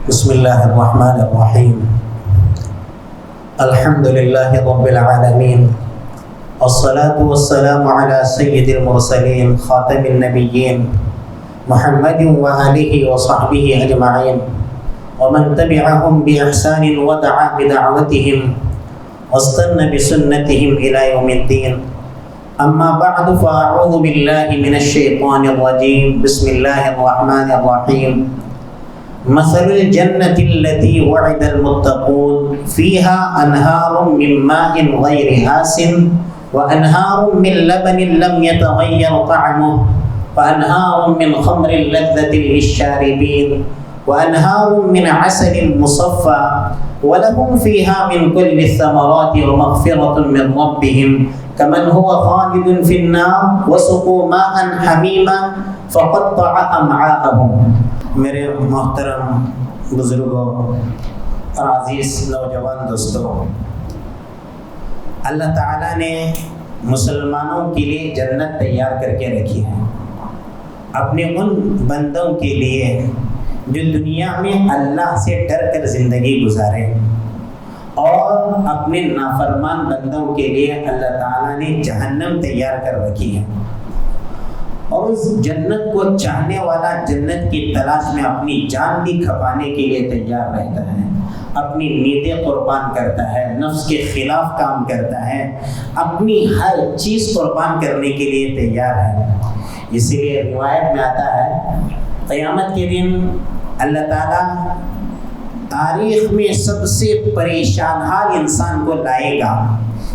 بسم اللہ الرحمن الرحیم الحمد للہ رب العالمین والصلاة والسلام علی سید المرسلین خاتم النبیین محمد وآلہ وصحبہ اجمعین ومن تبعهم بإحسان ودعا بدعوتهم واستنى بسنتهم إلى يوم الدين اما بعد فاعوذ باللہ من الشیطان الرجیم بسم اللہ الرحمن الرحیم مثل الجنة التي وعد المتقون فيها أنهار من ماء غير آسن وأنهار من لبن لم يتغير طعمه وأنهار من خمر لذة للشاربين وأنهار من عسل مصفى ولهم فيها من كل الثمرات ومغفرة من ربهم كمن هو خالد في النار وسقوا ماء حميما فقطع أمعاءهم. میرے محترم بزرگوں اور عزیز نوجوان دوستوں، اللہ تعالیٰ نے مسلمانوں کے لیے جنت تیار کر کے رکھی ہے، اپنے ان بندوں کے لیے جو دنیا میں اللہ سے ڈر کر زندگی گزارے، اور اپنے نافرمان بندوں کے لیے اللہ تعالیٰ نے جہنم تیار کر رکھی ہے، اور اس جنت کو چاہنے والا جنت کی تلاش میں اپنی جان بھی کھپانے کے لیے تیار رہتا ہے، اپنی نیتیں قربان کرتا ہے، نفس کے خلاف کام کرتا ہے، اپنی ہر چیز قربان کرنے کے لیے تیار ہے. اسی لیے روایت میں آتا ہے قیامت کے دن اللہ تعالیٰ تاریخ میں سب سے پریشان حال انسان کو لائے گا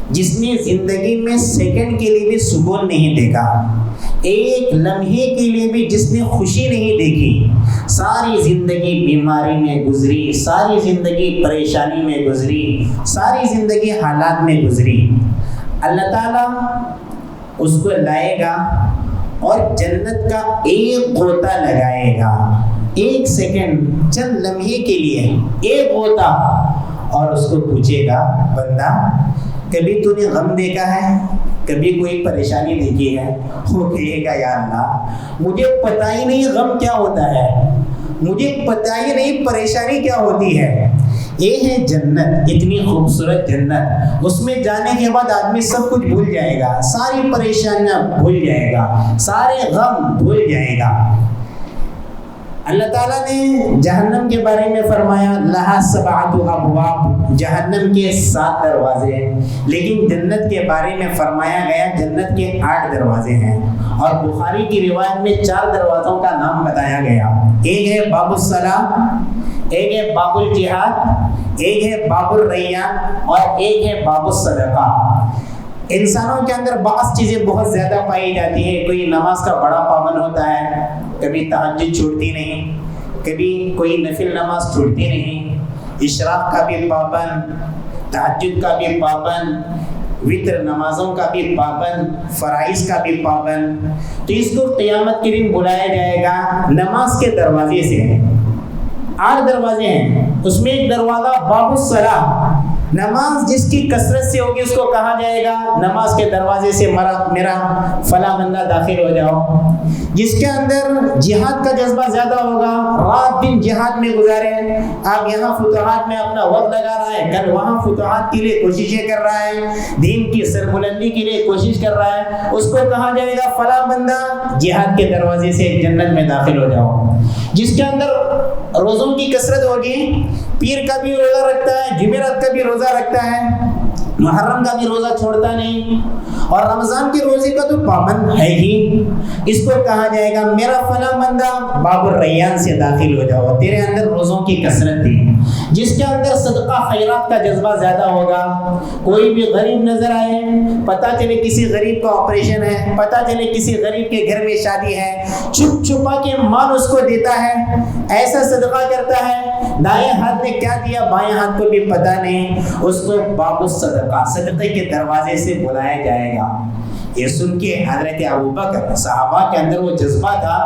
جس نے زندگی میں سیکنڈ کے لیے بھی سکون نہیں دیکھا، ایک لمحے کے لیے بھی جس نے خوشی نہیں دیکھی، ساری زندگی بیماری میں گزری، ساری زندگی پریشانی میں گزری، ساری زندگی حالات میں گزری. اللہ تعالیٰ اس کو لائے گا اور جنت کا ایک غوطہ لگائے گا، ایک سیکنڈ، چند لمحے کے لیے ایک غوطہ، اور اس کو پوچھے گا بندہ کبھی تو نے غم دیکھا ہے، کبھی کوئی پریشانی دیکھی ہے؟ وہ کہے گا یا اللہ مجھے پتہ ہی نہیں غم کیا ہوتا ہے، مجھے پتہ ہی نہیں پریشانی کیا ہوتی ہے. یہ ہے جنت، اتنی خوبصورت جنت. اس میں جانے کے بعد آدمی سب کچھ بھول جائے گا، ساری پریشانیاں بھول جائے گا، سارے غم بھول جائے گا. اللہ تعالیٰ نے جہنم کے بارے میں فرمایا لہا سبعۃ ابواب، جہنم کے 7 دروازے ہیں، لیکن جنت کے بارے میں فرمایا گیا جنت کے 8 دروازے ہیں. اور بخاری کی روایت میں 4 دروازوں کا نام بتایا گیا، ایک ہے باب الصلاۃ، ایک ہے باب الجہاد، ایک ہے باب الریان، اور ایک ہے باب الصدقہ. انسانوں کے اندر بعض چیزیں بہت زیادہ پائی جاتی ہیں. کوئی نماز کا بڑا پابند ہوتا ہے، کبھی تہجد چھوڑتی نہیں، کبھی کوئی نفل نماز چھوڑتی نہیں، اشراق کا بھی پابند، تہجد کا بھی پابند، وتر نمازوں کا بھی پابند، فرائض کا بھی پابند. تو اس کو قیامت کے دن بلایا جائے گا نماز کے دروازے سے. 8 دروازے ہیں، اس میں ایک دروازہ باب الصلاۃ، نماز جس کی کثرت سے ہوگی اس کو کہا جائے گا نماز کے دروازے سے میرا فلاں بندہ داخل ہو جاؤ. جس کے اندر جہاد کا جذبہ زیادہ ہوگا، رات دن جہاد میں گزارے، آپ یہاں فتوحات میں اپنا وقت لگا رہا ہے، کل وہاں فتوحات کے لیے کوششیں کر رہا ہے، دین کی سربلندی کے لیے کوشش کر رہا ہے، اس کو کہا جائے گا فلاں بندہ جہاد کے دروازے سے جنت میں داخل ہو جاؤ. جس کے اندر روزوں کی کثرت ہوگی، پیر کا بھی روزہ رکھتا ہے، جمعرات کا بھی روزہ رکھتا ہے، محرم کا بھی روزہ چھوڑتا نہیں، اور رمضان کے روزے کا تو پابند ہے ہی، اس کو کہا جائے گا میرا فلاں بندہ باب الریان سے داخل ہو جاؤ، تیرے اندر روزوں کی کثرت تھی. جس کے اندر صدقہ خیرات کا جذبہ زیادہ ہوگا، کوئی بھی غریب نظر آئے، پتہ چلے کسی غریب کا آپریشن ہے، پتہ چلے کسی غریب کے گھر میں شادی ہے، چھپ چھپا کے مال اس کو دیتا ہے، ایسا صدقہ کرتا ہے، دائیں ہاتھ نے کیا دیا بائیں ہاتھ کو بھی پتہ نہیں، اس کو باب الصدقہ، صدقے کے دروازے سے بلایا جائے گا. یہ سن کے حضرت ابوبکر، صحابہ کے اندر وہ جذبہ تھا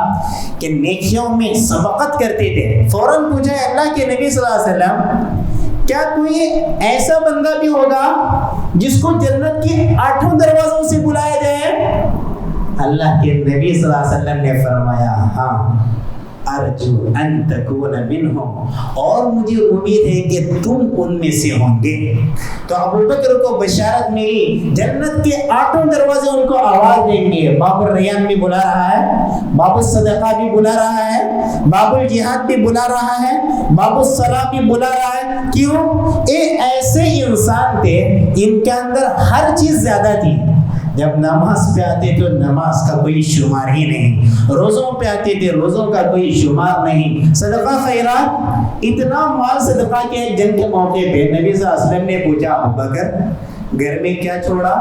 کہ نیکیوں میں سبقت کرتے تھے. فوراً پوچھا اللہ کے نبی صلی اللہ علیہ وسلم کیا کوئی ایسا بندہ بھی ہوگا جس کو جنت کے 8 دروازوں سے بلایا جائے؟ اللہ کے نبی صلی اللہ علیہ وسلم نے فرمایا ہاں، ارجو ان تکون منہم، اور مجھے امید ہے کہ تم ان میں سے ہوں گے۔ تو ابوبکر کو بشارت ملی، جنت کے 8 دروازے ان کو آواز دیں گے۔ باب الریان بھی بلا رہا ہے، باب الصدقہ بھی بلا رہا ہے، باب الجہاد بھی بلا رہا ہے، باب الصلاۃ بھی بلا رہا ہے۔ کیوں؟ یہ ایسے انسان تھے ان کے اندر ہر چیز زیادہ تھی۔ جب نماز پہ آتے تو نماز کا کوئی شمار ہی نہیں، روزوں پہ آتے تھے روزوں کا کوئی شمار نہیں، صدقہ خیرات، اتنا مال صدقہ کیا۔ جنگ کے موقع پہ نبی صلی اللہ علیہ وسلم نے پوچھا، ابوبکر گھر میں کیا چھوڑا؟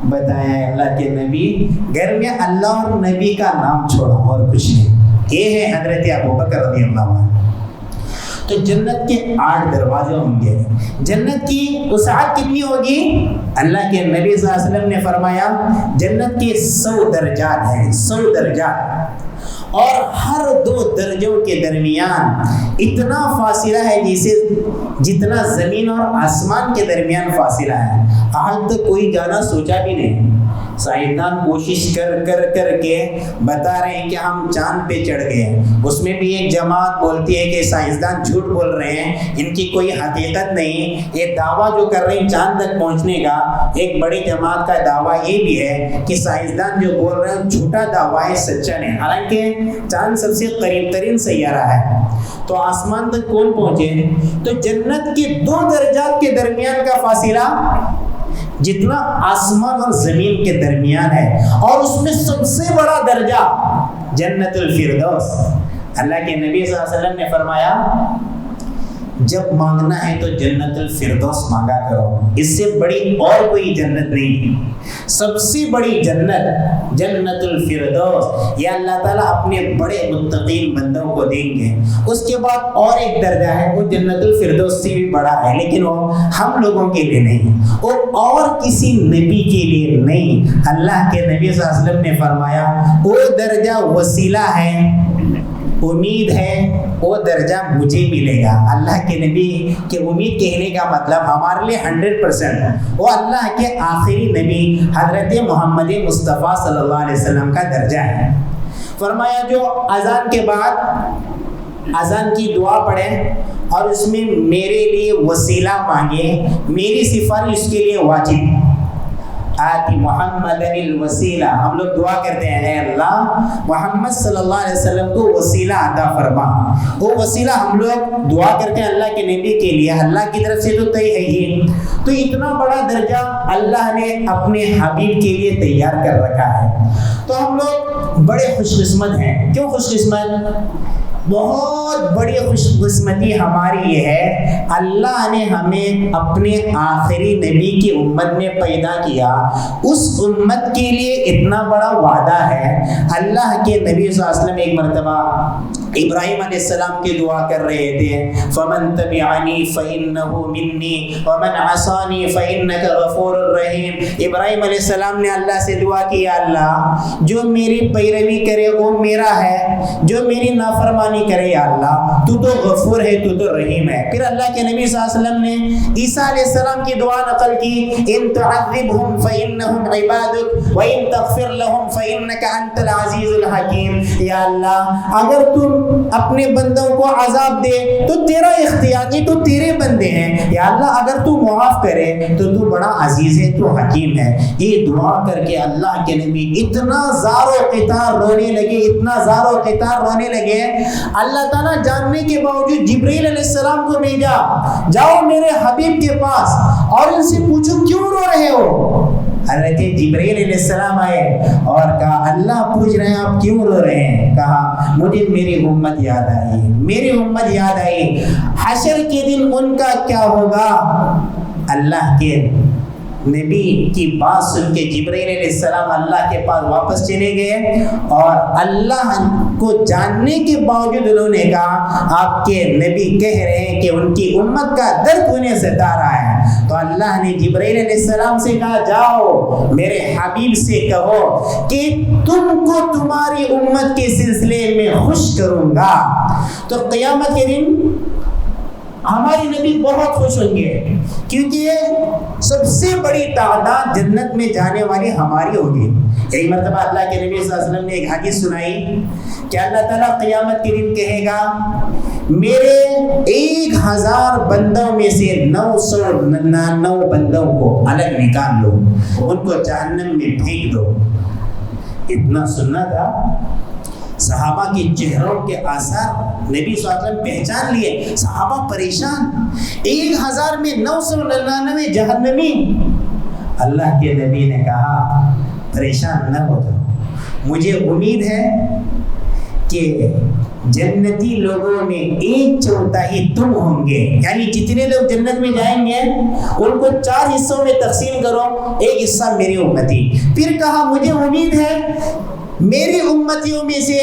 بتایا اللہ کے نبی، گھر میں اللہ اور نبی کا نام چھوڑا اور کچھ نہیں۔ یہ ہے حضرت ابوبکر رضی اللہ عنہ۔ تو جنت کے 8 دروازے ہوں گے۔ جنت کی وسعت کتنی ہوگی؟ اللہ کے نبی صلی اللہ علیہ وسلم نے فرمایا جنت کے 100 درجات ہیں، 100 درجات، اور ہر 2 درجوں کے درمیان اتنا فاصلہ ہے جیسے جتنا زمین اور آسمان کے درمیان فاصلہ ہے۔ آج تک کوئی جانا سوچا بھی نہیں۔ سائنسدان کوشش کر کے بتا رہے ہیں کہ ہم چاند پہ چڑھ گئے، اس میں بھی ایک جماعت بولتی ہے کہ سائنسدان جھوٹ بول رہے ہیں، ان کی کوئی حقیقت نہیں۔ یہ دعویٰ جو کر رہے ہیں چاند تک پہنچنے کا، ایک بڑی جماعت کا دعویٰ یہ بھی ہے کہ سائنسدان جو بول رہے ہیں جھوٹا دعویٰ ہے، سچا نہیں۔ حالانکہ چاند سب سے قریب ترین سیارہ ہے، تو آسمان تک کون پہنچے؟ تو جنت کے 2 درجات کے درمیان کا فاصلہ جتنا آسمان اور زمین کے درمیان ہے، اور اس میں سب سے بڑا درجہ جنت الفردوس۔ اللہ کے نبی صلی اللہ علیہ وسلم نے فرمایا جب مانگنا ہے تو جنت الفردوس مانگا کرو، اس سے بڑی اور کوئی جنت نہیں۔ سب سے بڑی جنت جنت الفردوس، یہ اللہ تعالیٰ اپنے بڑے متقین بندوں کو دیں گے۔ اس کے بعد اور ایک درجہ ہے، وہ جنت الفردوس سے بھی بڑا ہے، لیکن وہ ہم لوگوں کے لیے نہیں، وہ اور کسی نبی کے لیے نہیں۔ اللہ کے نبی صلی اللہ علیہ وسلم نے فرمایا وہ درجہ وسیلہ ہے، امید ہے وہ درجہ مجھے ملے گا۔ اللہ کے نبی کے امید کہنے کا مطلب ہمارے لیے 100% وہ اللہ کے آخری نبی حضرت محمد مصطفیٰ صلی اللہ علیہ وسلم کا درجہ ہے۔ فرمایا جو اذان کے بعد اذان کی دعا پڑھیں اور اس میں میرے لیے وسیلہ مانگے، میری سفارش اس کے لیے واجب۔ آتی محمد الوسیلہ، ہم لوگ دعا کرتے ہیں اے اللہ محمد صلی اللہ علیہ وسلم کو وسیلہ عطا فرما۔ وہ وسیلہ ہم لوگ دعا کرتے ہیں اللہ کے نبی کے لیے، اللہ کی طرف سے تو طے ہے ہی۔ تو اتنا بڑا درجہ اللہ نے اپنے حبیب کے لیے تیار کر رکھا ہے۔ تو ہم لوگ بڑے خوش قسمت ہیں۔ کیوں خوش قسمت؟ بہت بڑی خوش قسمتی ہماری یہ ہے، اللہ نے ہمیں اپنے آخری نبی کی امت میں پیدا کیا۔ اس امت کے لیے اتنا بڑا وعدہ ہے۔ اللہ کے نبی صلی اللہ علیہ وسلم ایک مرتبہ ابراہیم علیہ السلام کی دعا کر رہے تھے، فَمَن تَبِعَنِي فَإِنَّهُ مِنِّي وَمَنْ عَصَانِي فَإِنَّكَ غَفُورٌ رَحِيمٌ۔ ابراہیم علیہ السلام نے اللہ سے دعا کی، اللہ جو میری پیروی کرے وہ میرا ہے، جو میری نافرمانی کرے یا اللہ تو غفور ہے، تو رحیم ہے۔ پھر اللہ کے نبی صلی اللہ علیہ وسلم نے عیسیٰ علیہ السلام کی دعا نقل کی، ان تعذبهم فإنهم عبادك وإن تغفر لهم فإنك أنت العزيز الحكيم۔ یا اللہ اگر تم اپنے بندوں کو عذاب دے تو تیرا اختیار ہے، تو تیرے بندے ہیں، یا اللہ اگر تو معاف کرے تو تو بڑا عزیز ہے، تو حکیم ہے۔ یہ دعا کر کے اللہ کے نبی اتنا زار و قطار رونے لگے، اتنا زار و قطار رونے لگے۔ اللہ تعالیٰ جاننے کے باوجود جبرائیل علیہ السلام کو بھیجا، جاؤ میرے حبیب کے پاس اور ان سے پوچھو کیوں رو رہے ہو۔ حضرت جبرائیل علیہ السلام آئے اور کہا اللہ پوچھ رہے ہیں آپ کیوں رو رہے ہیں؟ کہا مجھے میری امت یاد آئی، میری امت یاد آئی، حشر کے دن ان کا کیا ہوگا۔ اللہ کے نبی کی بات سن کے جبرائیل علیہ السلام اللہ کے پاس واپس چلے گئے، اور اللہ کو جاننے کے باوجود انہوں نے کہا آپ کے نبی کہہ رہے ہیں کہ ان کی امت کا درد انہیں ستا رہا ہے۔ تو اللہ نے جبرائیل علیہ السلام سے کہا جاؤ میرے حبیب سے کہو کہ تم کو تمہاری امت کے سلسلے میں خوش کروں گا۔ تو قیامت کے دن ہماری نبی بہت خوش ہوں گے، کیونکہ سب سے بڑی تعداد جنت میں جانے والی ہماری ہوگی۔ ایک مرتبہ اللہ کے نبی صلی اللہ علیہ وسلم نے ایک حدیث سنائی کہ اللہ تعالیٰ قیامت کے دن کہے گا میرے 1000 بندوں میں سے 999 بندوں کو الگ نکال لو، ان کو جہنم میں پھینک دو۔ اتنا سننا تھا، صحابہ کے چہروں کے آثار نبی صلی اللہ علیہ وسلم پہچان لیے، صحابہ پریشان، 1000 میں 999 جہنمی۔ اللہ کے نبی نے کہا پریشان نہ ہو جاؤ، مجھے امید ہے کہ جنتی لوگوں میں 1/4 تم ہوں گے، یعنی جتنے لوگ جنت میں جائیں گے ان کو 4 حصوں میں تقسیم کرو، ایک حصہ میری امتی۔ پھر کہا مجھے امید ہے میری امتیوں میں سے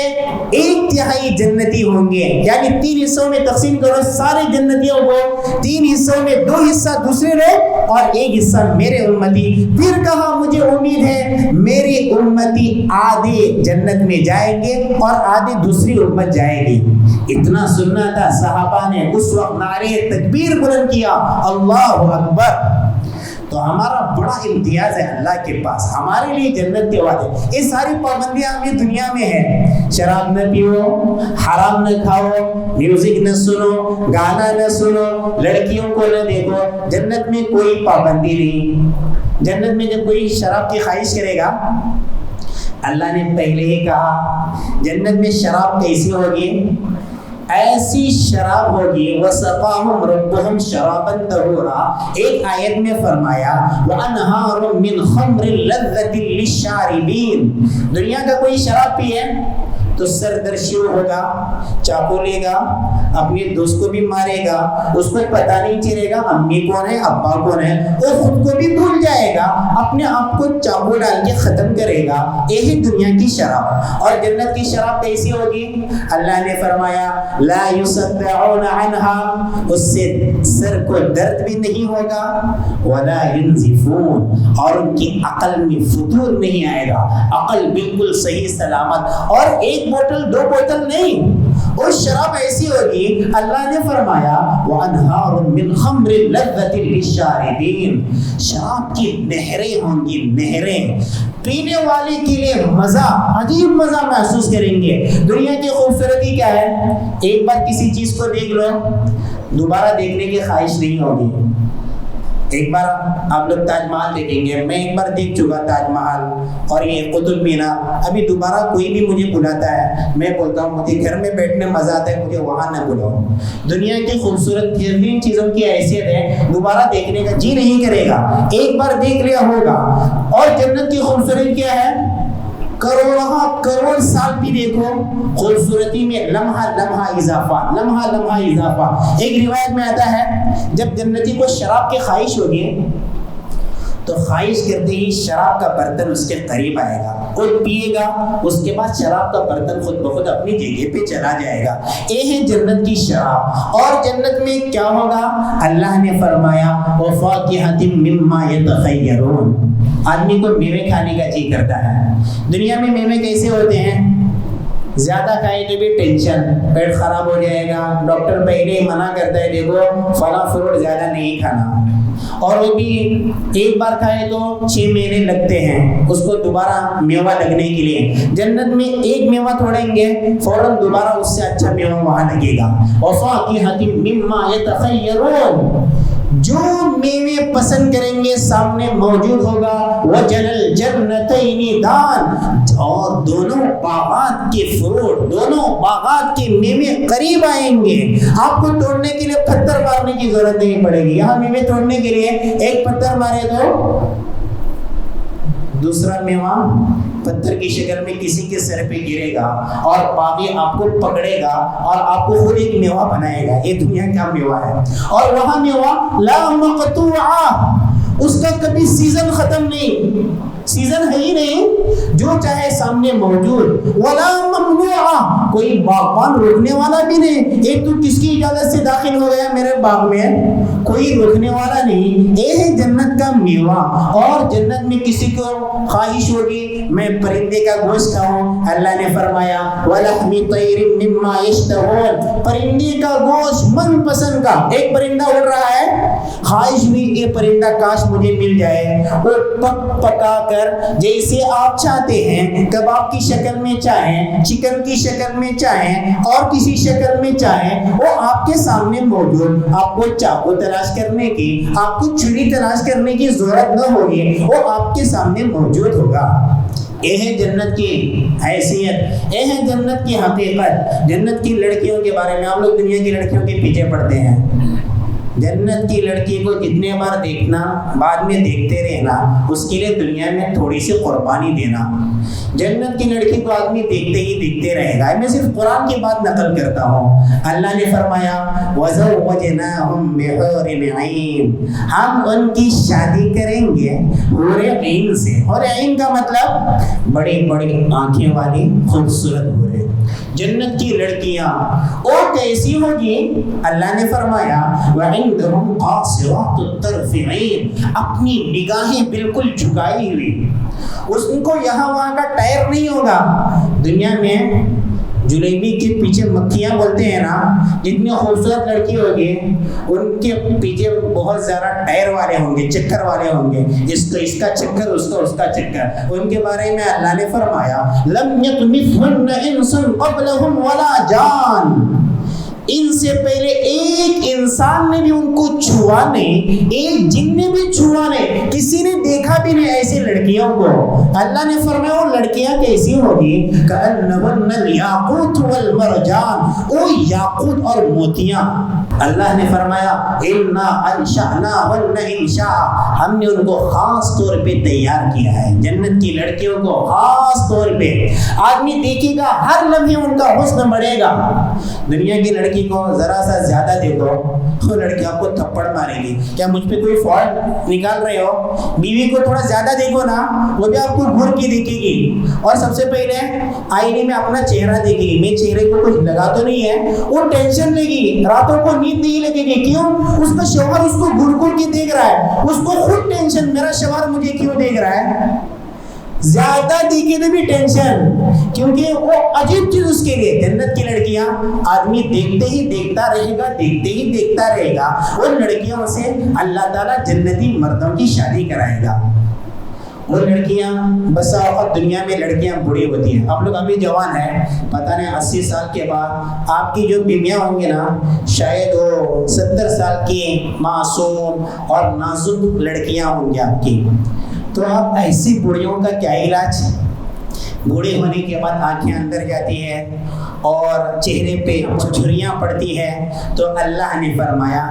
1/3 جنتی ہوں گے، یعنی 3 حصوں میں تقسیم کرو سارے جنتیوں کو، 3 حصوں میں 2 حصہ دوسرے لوگ اور 1 حصہ میرے امتی۔ پھر کہا مجھے امید ہے میری امتی آدھے جنت میں جائیں گے اور آدھے دوسری امت جائے گی۔ اتنا سننا تھا، صحابہ نے اس وقت نعرے تکبیر بلند کیا، اللہ اکبر۔ تو ہمارا بڑا امتیاز ہے اللہ کے پاس، ہمارے لیے جنت کے وعدے۔ یہ ساری پابندیاں ہمیں دنیا میں ہیں، شراب نہ پیو، حرام نہ کھاؤ، میوزک نہ سنو، گانا نہ سنو، لڑکیوں کو نہ دیکھو۔ جنت میں کوئی پابندی نہیں۔ جنت میں جب کوئی شراب کی خواہش کرے گا، اللہ نے پہلے ہی کہا جنت میں شراب کیسی ہوگی؟ ایسی شراب ہوگی وَسَقَاهُمْ رَبُّهُمْ شَرَابًا طَهُورًا۔ ایک آیت میں فرمایا وَأَنْهَارٌ مِّنْ خَمْرٍ لَذَّةٍ لِلشَّارِبِينَ۔ دنیا کا کوئی شراب پیے تو سر درد شروع ہوگا، چاقو لے گا، اپنے دوست کو بھی مارے گا، اس کو پتہ نہیں چلے گا امی کون ہے ابا کون ہے، وہ خود کو بھی بھول جائے گا، اپنے آپ کو چاقو ڈال کے ختم کرے گا۔ یہی دنیا کی شراب۔ اور جنت کی شراب کیسی ہوگی؟ اللہ نے فرمایا لا يصدعون عنها، اس سے سر کو درد بھی نہیں ہوگا، ولا ينزفون، اور ان کی عقل میں فتور نہیں آئے گا، عقل بالکل صحیح سلامت۔ اور ایک بوتل 2 بوتل نہیں، وہ شراب ایسی ہوگی، اللہ نے فرمایا وَأَنْهَارٌ مِّنْ خَمْرٍ لَذَّةٍ لِلشَّارِبِينَ، شراب کی نہریں ہوں گی، نہریں، پینے والے کے لیے مزہ، عجیب مزہ محسوس کریں گے۔ دنیا کی خوبصورتی کیا ہے؟ ایک بار کسی چیز کو دیکھ لو، دوبارہ دیکھنے کی خواہش نہیں ہوگی۔ ایک بار آپ لوگ تاج محل دیکھیں گے، میں ایک بار دیکھ چکا تاج محل اور یہ قطب مینار، ابھی دوبارہ کوئی بھی مجھے بلاتا ہے میں بولتا ہوں مجھے گھر میں بیٹھنے مزہ آتا ہے، مجھے وہاں نہ بلاؤ۔ دنیا کی خوبصورت جن چیزوں کی حیثیت ہے دوبارہ دیکھنے کا جی نہیں کرے گا، ایک بار دیکھ لیا ہوگا۔ اور جنت کی خوبصورتی کیا ہے؟ کروڑ سال بھی دیکھو، خوبصورتی میں لمحہ لمحہ اضافہ، لمحہ لمحہ اضافہ۔ ایک روایت میں آتا ہے جب جنتی کو شراب کی خواہش ہوگی تو خواہش کرتے ہی شراب کا برتن اس کے قریب آئے گا، خود پیے گا، اس کے بعد شراب کا برتن خود بخود اپنی جگہ پہ چلا جائے گا۔ یہ ہے جنت کی شراب۔ اور جنت میں کیا ہوگا؟ اللہ نے فرمایا وَفَاكِهَةٍ مِّمَّا يَتَخَيَّرُونَ، آدمی کو میوے کھانے کا جی کرتا ہے۔ دنیا میں میوے کیسے ہوتے ہیں؟ زیادہ کھائے تو بھی ٹینشن، پیٹ خراب ہو جائے گا، ڈاکٹر پہلے ہی منع کرتا ہے دیکھو فلاں فروٹ زیادہ نہیں کھانا، اور وہ بھی ایک بار کھائے تو 6 مہینے لگتے ہیں اس کو دوبارہ میوہ لگنے کے لیے۔ جنت میں ایک میوہ توڑیں گے فوراً دوبارہ اس سے اچھا میوہ وہاں لگے گا۔ وَفَاكِهَةٍ مِّمَّا يَتَخَيَّرُونَ، جو میوے پسند کریں گے سامنے موجود ہوگا۔ وَجَنَى الْجَنَّتَيْنِ دَانٍ، اور دونوں باغات کے فروٹ، دونوں باغات کے میوے قریب آئیں گے، آپ کو توڑنے کے لیے پتھر مارنے کی ضرورت نہیں پڑے گی۔ یہاں میوے توڑنے کے لیے ایک پتھر مارے تو دوسرا میوہ پتھر کی شکل میں کسی کے سر پہ گرے گا اور باغی آپ کو پکڑے گا اور آپ کو خود ایک میوہ بنائے گا۔ یہ دنیا کا میوہ ہے۔ اور وہاں میوہ لا مقطوعہ، اس کا کبھی سیزن ختم نہیں، سیزن ہے ہی نہیں، جو چاہے سامنے موجود۔ ولا ممنوعہ، کوئی باغبان روکنے والا بھی نہیں، ایک تو کس کی اجازت سے داخل ہو گیا میرے باغ میں، کوئی روکنے والا نہیں۔ یہ ہے جنت کا میوہ۔ اور جنت میں کسی کو خواہش ہوگی میں پرندے کا گوشت کھاؤں، اللہ نے فرمایا وَلَحْمِ طَيْرٍ مِّمَّا يَشْتَهُونَ، پرندے کا گوشت من پسند کا۔ ایک پرندہ اڑ رہا ہے، خواہش ہوئی یہ پرندہ کاش مجھے مل جائے، وہ پک پکا کر کر جیسے آپ چاہتے ہیں، کباب کی شکل میں چاہیں، چکن کی شکل میں چاہیں، اور کسی شکل میں چاہیں، وہ آپ کے سامنے موجود. آپ کو چاقو تلاش کرنے کی، آپ کو چھری تلاش کرنے کی ضرورت نہ ہوگی، وہ آپ کے سامنے موجود ہوگا. یہ ہے جنت کی حیثیت، یہ ہے جنت کی حقیقت. جنت کی لڑکیوں کے بارے میں، آپ لوگ دنیا کی لڑکیوں کے پیچھے پڑتے ہیں. جنت کی لڑکی کو جتنے بار دیکھنا، بعد میں دیکھتے رہنا، اس کے لیے دنیا میں تھوڑی سی قربانی دینا. جنت کی لڑکی کو آدمی دیکھتے ہی دیکھتے رہے گا. میں صرف قرآن کی بات نقل کرتا ہوں. اللہ نے فرمایا وَزَوَّجْنَاهُمْ بِحُورٍ عِينٍ، ہم ان کی شادی کریں گے حور عین سے. حور عین کا مطلب بڑی بڑی آنکھیں والی خوبصورت حوریں. جنت کی لڑکیاں وہ کیسی ہوگی؟ اللہ نے فرمایا وَعِندَهُمْ قَاصِرَاتُ الطَّرْفِ عِينٌ، اپنی نگاہیں بالکل جھکائی ہوئی. ان کو یہاں وہاں کا ٹائر نہیں ہوگا. دنیا میں جلیبی کے پیچھے مکھیاں بولتے ہیں نا، جتنی خوبصورت لڑکی ہوگی ان کے پیچھے بہت زیادہ ٹائر والے ہوں گے، چکر والے ہوں گے. اس کا چکر، اس کا چکر. ان کے بارے میں اللہ نے فرمایا لم یطمثهن انس قبلهم ولا جان، ان سے پہلے ایک انسان نے بھی ان کو چھوا نہیں، ایک جن نے بھی چھوا نہیں، کسی نے دیکھا بھی نہیں ایسی لڑکیوں کو. اللہ نے فرمایا وہ لڑکیاں کیسی ہوگی؟ کأنہن الیاقوت والمرجان، وہ یاقوت اور موتیاں. اللہ نے فرمایا انا انشأناہن انشاء، ہم نے ان کو خاص طور پہ تیار کیا ہے. جنت کی لڑکیوں کو خاص طور پہ آدمی دیکھے گا، ہر لمحے ان کا حسن بڑھے گا. دنیا کی لڑکی کو ذرا سا زیادہ دیکھو، وہ لڑکی آپ کو تھپڑ مارے گی. کیا مجھ پہ کوئی فالٹ نکال رہے ہو؟ بیوی کو تھوڑا زیادہ دیکھو نا، وہ بھی آپ کو گھور کے دیکھے گی. اور سب سے پہلے آئینے میں اپنا چہرہ دیکھے گی، میں چہرے کو کچھ لگا تو نہیں ہے. وہ ٹینشن لے گی، راتوں کو نیند نہیں لگے گی. کیوں؟ اس کا شوہر اس کو گھور گھور کے دیکھ رہا ہے. اس کو خود ٹینشن، میرا شوہر مجھے کیوں دیکھ رہا ہے. زیادہ دیکھے تو بھی ٹینشن، کیونکہ وہ عجیب چیز اس کے لیے. جنت کی لڑکیاں آدمی دیکھتے ہی دیکھتا رہے گا، دیکھتے ہی دیکھتا رہے گا. ان لڑکیوں سے اللہ تعالیٰ جنتی مردوں کی شادی کرائے گا. وہ لڑکیاں بسا اوقات دنیا میں لڑکیاں بوڑھی ہوتی ہیں. آپ لوگ ابھی جوان ہیں، پتہ نہیں 80 سال کے بعد آپ کی جو بیویاں ہوں گی نا، شاید وہ 70 سال کی معصوم اور نازک لڑکیاں ہوں گی آپ کی. تو آپ ایسی بوڑھیوں کا کیا علاج؟ بوڑھے ہونے کے بعد آنکھیں اندر جاتی ہے اور چہرے پہ جھریاں پڑتی ہے. تو اللہ نے فرمایا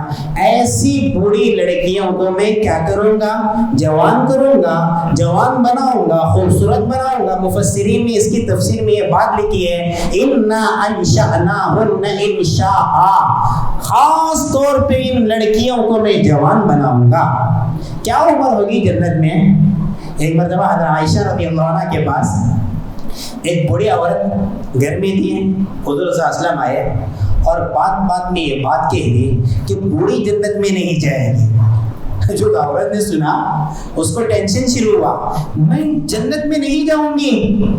ایسی بوڑھی لڑکیوں کو میں کیا کروں گا؟ جوان کروں گا، جوان بناؤں گا، خوبصورت بناؤں گا. مفسرین نے اس کی تفسیر میں یہ بات لکھی ہے انا انشأناہن انشاء، خاص طور پہ ان لڑکیوں کو میں جوان بناؤں گا. کیا عمر ہوگی جنت میں؟ ایک مرتبہ حضرت عائشہ رضی اللہ عنہ کے پاس ایک بڑی عورت گھر میں تھی. حضور صلی اللہ علیہ وسلم آئے اور بات میں یہ بات کہہ دی کہ بوڑھی جنت میں نہیں جائے گی. جو عورت نے سنا اس کو ٹینشن شروع ہوا، میں جنت میں نہیں جاؤں گی.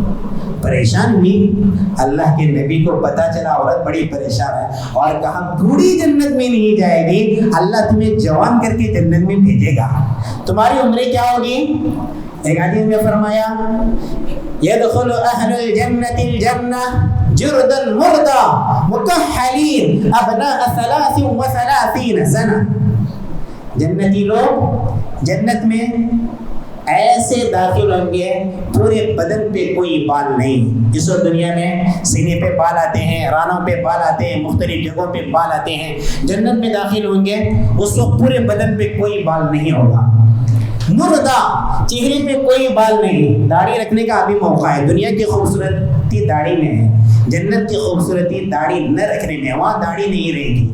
پریشان ہوئی. اللہ کے نبی کو پتا چلا عورت بڑی پریشان ہے اور کہا بوڑھی جنت میں نہیں جائے گی، اللہ تمہیں جوان کر کے جنت میں بھیجے گا. تمہاری عمریں کیا ہوگی؟ ایک حدیث میں فرمایا يدخل أهل الجنة الجنة جردا مردا مكحلين أبناء 33 سنة. جنتی لوگ جنت میں ایسے داخل ہوں گے پورے بدن پہ کوئی بال نہیں. اس وقت دنیا میں سینے پہ بال آتے ہیں، رانوں پہ بال آتے ہیں، مختلف جگہوں پہ بال آتے ہیں. جنت میں داخل ہوں گے اس وقت پورے بدن پہ کوئی بال نہیں ہوگا. مردہ، چہرے پہ کوئی بال نہیں. داڑھی رکھنے کا ابھی موقع ہے. دنیا کی خوبصورتی داڑھی میں ہے، جنت کی خوبصورتی داڑھی نہ رکھنے میں. وہاں داڑھی نہیں رہے گی.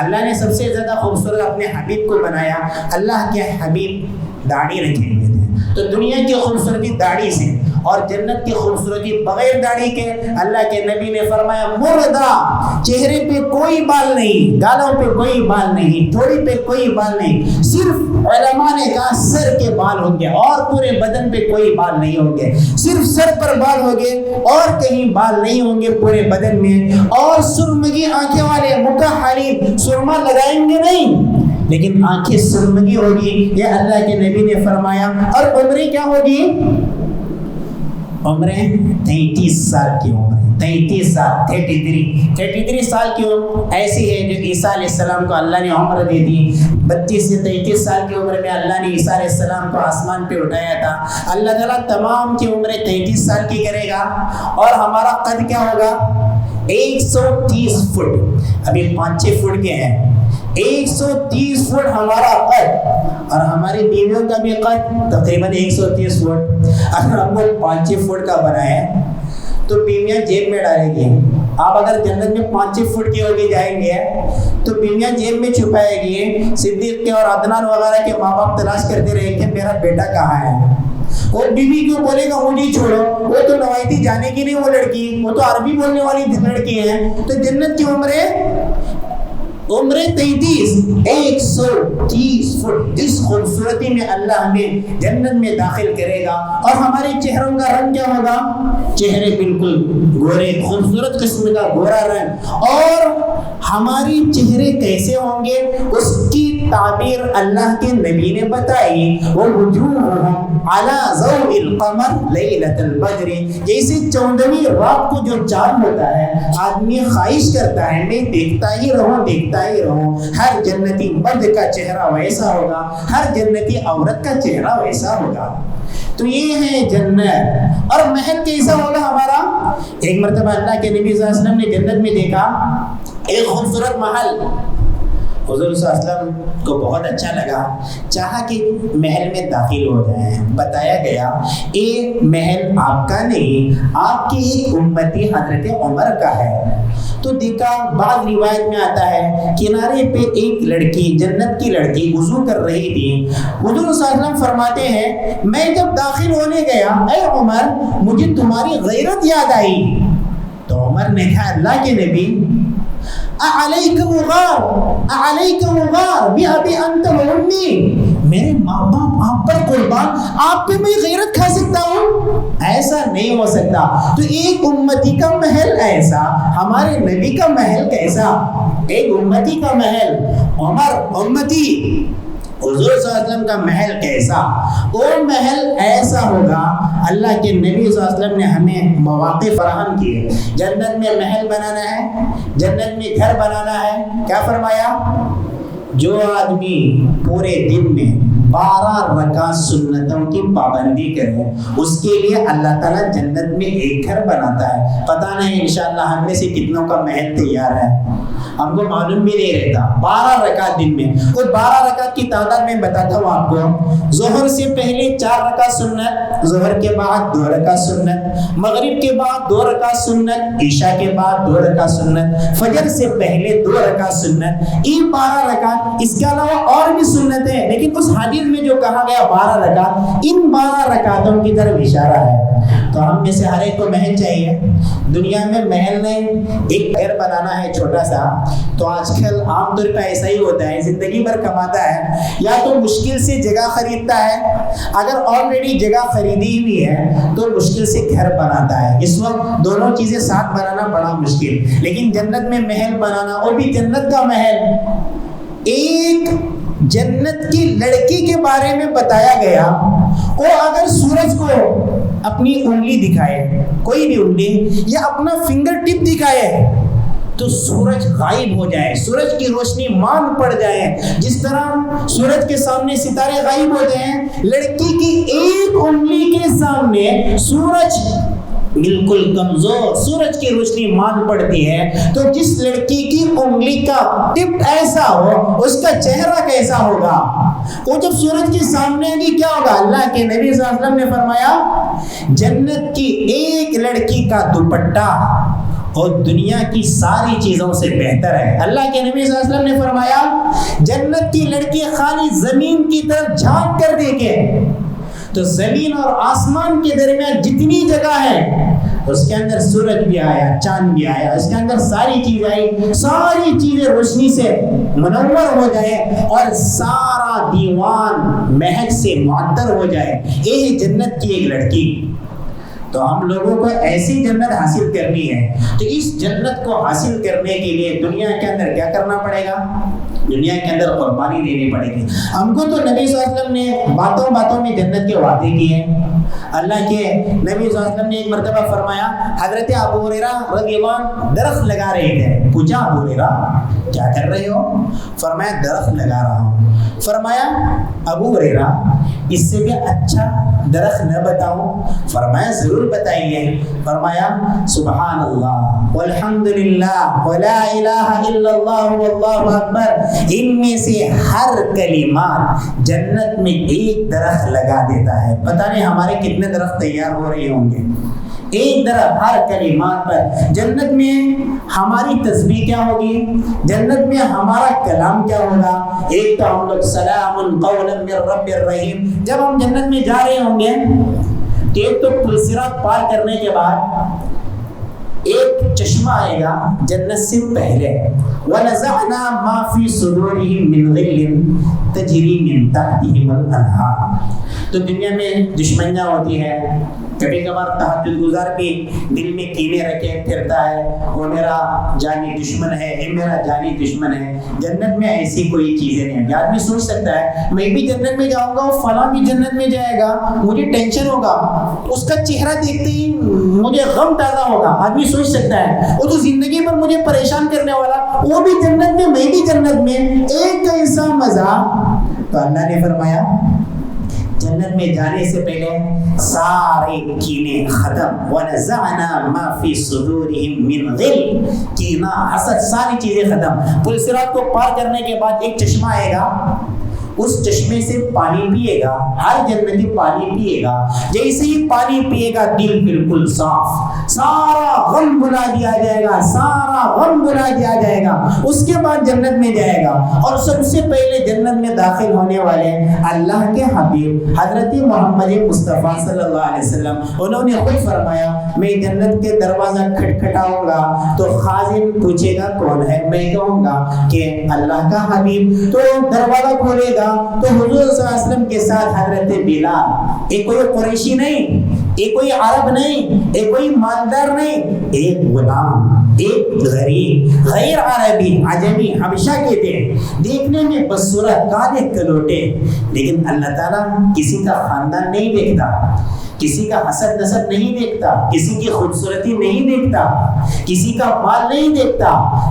اللہ نے سب سے زیادہ خوبصورت اپنے حبیب کو بنایا. اللہ کے حبیب داڑھی رکھے ہوئے تھے. تو دنیا کی خوبصورتی داڑھی سے اور جنت کی خوبصورتی بغیر داڑھی کے. اللہ کے نبی نے فرمایا مردہ، چہرے پہ کوئی بال نہیں، گالوں پہ کوئی بال نہیں، تھوڑی پہ کوئی بال نہیں. صرف علماء نے کہا سر کے بال ہوں گے اور پورے بدن پہ کوئی بال نہیں ہوں گے. صرف سر پر بال ہوں گے اور کہیں بال نہیں ہوں گے پورے بدن میں. اور سرمگی آنکھیں والے مکحلین، سرما لگائیں گے نہیں، لیکن آنکھیں سرمگی ہوگی. یہ اللہ کے نبی نے فرمایا. اور عمریں کیا ہوگی؟ عمریں 33 سال کی عمر، 33 سال، 33 سال کی عمر ایسی ہے جو عیسیٰ علیہ السلام کو اللہ نے عمر دے دی. 32 سے 33 سال کی عمر میں اللہ نے عیسیٰ علیہ السلام کو آسمان پہ اٹھایا تھا. اللہ تعالیٰ تمام کی عمریں 33 سال کی کرے گا. اور ہمارا قد کیا ہوگا؟ 130 فٹ. ابھی 5-6 فٹ کے ہیں. 130 فٹ ہمارا قد، اور ہماری بیویوں کا بھی قد تقریباً 130 فٹ. اگر ہم کو 5-6 فٹ کا بنائے تو بیویاں جیب میں ڈالیں گی. آپ اگر جنت میں 5-6 فٹ کی ہو کے جائیں گے تو بیویاں جیب میں چھپائے گی. صدیق کے اور عدنان وغیرہ کے ماں باپ تلاش کرتے رہے کہ میرا بیٹا کہاں ہے. وہ بیوی کیوں بولے گا مجھے چھوڑو، وہ تو روایتی جانے کی نہیں، وہ لڑکی وہ تو عربی بولنے والی لڑکی ہے. تو جنت کی عمریں 33، 130 فٹ. اس خوبصورتی میں اللہ ہمیں جنت میں داخل کرے گا. اور ہمارے چہروں کا رنگ کیا ہوگا؟ چہرے بالکل گورے، خوبصورت قسم کا گورا رنگ. اور ہماری چہرے کیسے ہوں گے اس کی تعبیر اللہ کے نبی نے بتائی. وَوُجُوهُهُمْ عَلَى ضَوْءِ الْقَمَرِ لَيْلَةَ الْبَدْرِ. جیسے 14ویں رات کو جو چاند ہوتا ہے آدمی خواہش کرتا ہے میں دیکھتا ہی رہوں. ہر جنتی مرد کا چہرہ ویسا ہوگا، ہر جنتی عورت کا چہرہ ویسا ہوگا. تو یہ ہے جنت. اور محل کیسا ہوگا ہمارا؟ ایک مرتبہ اللہ کے نبی صلی اللہ علیہ وسلم نے جنت میں دیکھا ایک خوبصورت محل. حضور صلی اللہ علیہ وسلم کو بہت اچھا لگا، چاہا کہ محل میں داخل ہو جائیں. بتایا گیا یہ محل آپ کا نہیں، آپ کی ایک امتی حضرت عمر کا ہے. تو دیکھا بعض روایت میں آتا ہے کنارے پہ ایک لڑکی، جنت کی لڑکی وضو کر رہی تھی. حضور صلی اللہ علیہ وسلم فرماتے ہیں میں جب داخل ہونے گیا اے عمر مجھے تمہاری غیرت یاد آئی. تو عمر نے کہا اللہ کے نبی اعلیک غار بأبی انت و امی، میرے ماں باپ آپ پر قربان، آپ پہ میں غیرت کھا سکتا ہوں؟ ایسا نہیں ہو سکتا. تو ایک امتی کا محل ایسا، ہمارے نبی کا محل کیسا؟ ایک امتی کا محل، عمر امتی، حضور صلی اللہ علیہ وسلم کا محل کیسا؟ وہ محل ایسا ہوگا. اللہ کے نبی صلی اللہ علیہ وسلم نے ہمیں مواقع فراہم کیے. جنت میں محل بنانا ہے، جنت میں گھر بنانا ہے. کیا فرمایا؟ جو آدمی پورے دن میں 12 رکعت سنتوں کی پابندی کرے اس کے لیے اللہ تعالیٰ جنت میں ایک گھر بناتا ہے. پتہ نہیں انشاءاللہ ہم میں سے کتنوں کا محل تیار ہے، ہم کو معلوم بھی نہیں رہتا. 12 رکعت دن میں، کوئی 12 رکعت کی تعداد میں بتاتا ہوں آپ کو. ظہر سے پہلے 4 رکعت سنت، ظہر کے بعد 2 رکعت سنت، مغرب کے بعد 2 رکعت سنت، عشاء کے بعد 2 رکعت سنت، فجر سے پہلے 2 رکعت سنت. یہ 12 رکعت. اس کے علاوہ اور بھی سنت ہے، لیکن اس حدیث میں جو کہا گیا 12 رکعت، ان 12 رکعتوں کی طرف اشارہ ہے. تو ہم میں سے ہر ایک کو محل چاہیے. دنیا میں محل نہیں، ایک گھر بنانا ہے چھوٹا سا. تو آج کل عام طور پہ ایسا ہی ہوتا ہے، زندگی بھر کماتا ہے یا تو مشکل سے جگہ خریدتا ہے، اگر آلریڈی جگہ خریدی ہوئی ہے تو مشکل سے گھر بناتا ہے. اس وقت دونوں چیزیں ساتھ بنانا بڑا مشکل. لیکن جنت میں محل بنانا، وہ بھی جنت کا محل. ایک جنت کی لڑکی کے بارے میں بتایا گیا، وہ اگر سورج کو اپنی انگلی دکھائے، کوئی بھی انگلی یا اپنا فنگر ٹپ دکھائے تو سورج غائب ہو جائے، سورج کی روشنی مان پڑ جائے. جس طرح سورج کے سامنے ستارے غائب ہوتے ہیں، لڑکی کی ایک انگلی کے سامنے سورج بالکل کمزور، سورج کی روشنی مان پڑتی ہے. تو جس لڑکی کی انگلی کا ٹپ ایسا ہو اس کا چہرہ کیسا ہوگا؟ وہ جب سورج کے سامنے آگی کیا ہوگا؟ اللہ کے نبی صلی اللہ علیہ وسلم نے فرمایا جنت کی ایک لڑکی کا دوپٹہ اور دنیا کی ساری چیزوں سے بہتر ہے. اللہ کے نبی صلی اللہ علیہ وسلم نے فرمایا جنت کی لڑکی خالی زمین کی طرف جھانک کر دیکھے تو زمین اور آسمان کے درمیان جتنی جگہ ہے اس کے اندر سورج بھی آیا، چاند بھی آیا، اس کے اندر ساری چیز آئی، ساری چیزیں روشنی سے منور ہو جائے اور سارا دیوان مہک سے معطر ہو جائے. یہ جنت کی ایک لڑکی. تو ہم لوگوں کو ایسی جنت حاصل کرنی ہے. تو اس جنت کو حاصل کرنے کے لیے دنیا کے اندر کیا کرنا پڑے گا؟ دنیا کے اندر قربانی دینی پڑے گی ہم کو. تو نبی صلی اللہ علیہ وسلم نے باتوں باتوں میں جنت کے وعدے کیے. اللہ کے نبی صلی اللہ علیہ وسلم نے ایک مرتبہ فرمایا, حضرت ابو ہریرہ رضی اللہ عنہ درخت لگا رہے تھے. پوچھا ابو ہریرہ کیا کر رہے ہو؟ فرمایا درخت لگا رہا ہوں. فرمایا ابو ہریرہ اس سے بھی اچھا درخت نہ بتاؤں؟ فرمایا ضرور بتائیے. فرمایا سبحان اللہ والحمد للہ ولا الہ الا اللہ واللہ اکبر, ان میں سے ہر کلمات جنت میں ایک درخت لگا دیتا ہے. پتہ نہیں ہمارے کتنے درخت تیار ہو رہے ہوں گے. ایک درخت ہر کلمات پر. جنت میں ہماری تسبیح کیا ہوگی, جنت میں ہمارا کلام کیا ہوگا. ایک تو ہم لوگ سلام قولا من رب الرحیم, جب ہم جنت میں جا رہے ہوں گے تو ایک تو پل صراط پار کرنے کے بعد ایک چشمہ آئے گا جنت سے پہلے, وَنَزَعْنَا مَا فِي صُدُورِهِم مِّن غِلٍّ تَجْرِي مِن تَحْتِهِمُ الْأَنْهَارُ. تو دنیا میں دشمنیاں ہوتی ہے, کبھی کبھار تہجد گزار بھی دل میں کینے رکھے پھرتا ہے, وہ میرا جانی دشمن ہے, یہ میرا جانی دشمن ہے. جنت میں ایسی کوئی چیزیں نہیں ہیں. آدمی سوچ سکتا ہے میں بھی جنت میں جاؤں گا, وہ فلاں بھی جنت میں جائے گا, مجھے ٹینشن ہوگا, اس کا چہرہ دیکھتے ہی مجھے غم تازہ ہوگا. آدمی سوچ سکتا ہے وہ تو زندگی پر مجھے پریشان کرنے والا, وہ بھی جنت میں میں بھی جنت میں, ایک ایسا مزہ. تو اللہ نے فرمایا جنت میں جانے سے پہلے سارے کینے ختم. وَنَزَعْنَا مَا فِي صُدُورِهِم مِّن غِلٍّ, کینہ حسد ساری چیزیں ختم. پل صراط کو پار کرنے کے بعد ایک چشمہ آئے گا, اس چشمے سے پانی پیے گا, ہر جنتی پانی پیے گا. جیسے ہی پانی پیے گا دل بالکل صاف, سارا غم بھلا دیا جائے گا, سارا غم بھلا دیا جائے گا. اس کے بعد جنت میں جائے گا, اور سب سے پہلے جنت میں داخل ہونے والے اللہ کے حبیب حضرت محمد مصطفیٰ صلی اللہ علیہ وسلم. انہوں نے خود فرمایا میں جنت کے دروازہ کھٹکھٹاؤں گا تو خازن پوچھے گا کون ہے, میں کہوں گا کہ اللہ کا حبیب. تو دروازہ کھولے گا تو حضور صلی اللہ علیہ وسلم کے ساتھ حضرت بلال, ایک کوئی قریشی نہیں, ایک کوئی عرب نہیں, ایک کوئی مالدار نہیں, ایک غلام, ایک غریب, غیر عربی, عجمی, حبشہ کے تھے, دیکھنے میں بدصورت, کالے کلوٹے. لیکن اللہ تعالیٰ کسی کا خاندان نہیں دیکھتا, کسی کا حسد نسب نہیں دیکھتا, کسی کی خوبصورتی نہیں دیکھتا, کسی کا مال نہیں دیکھتا.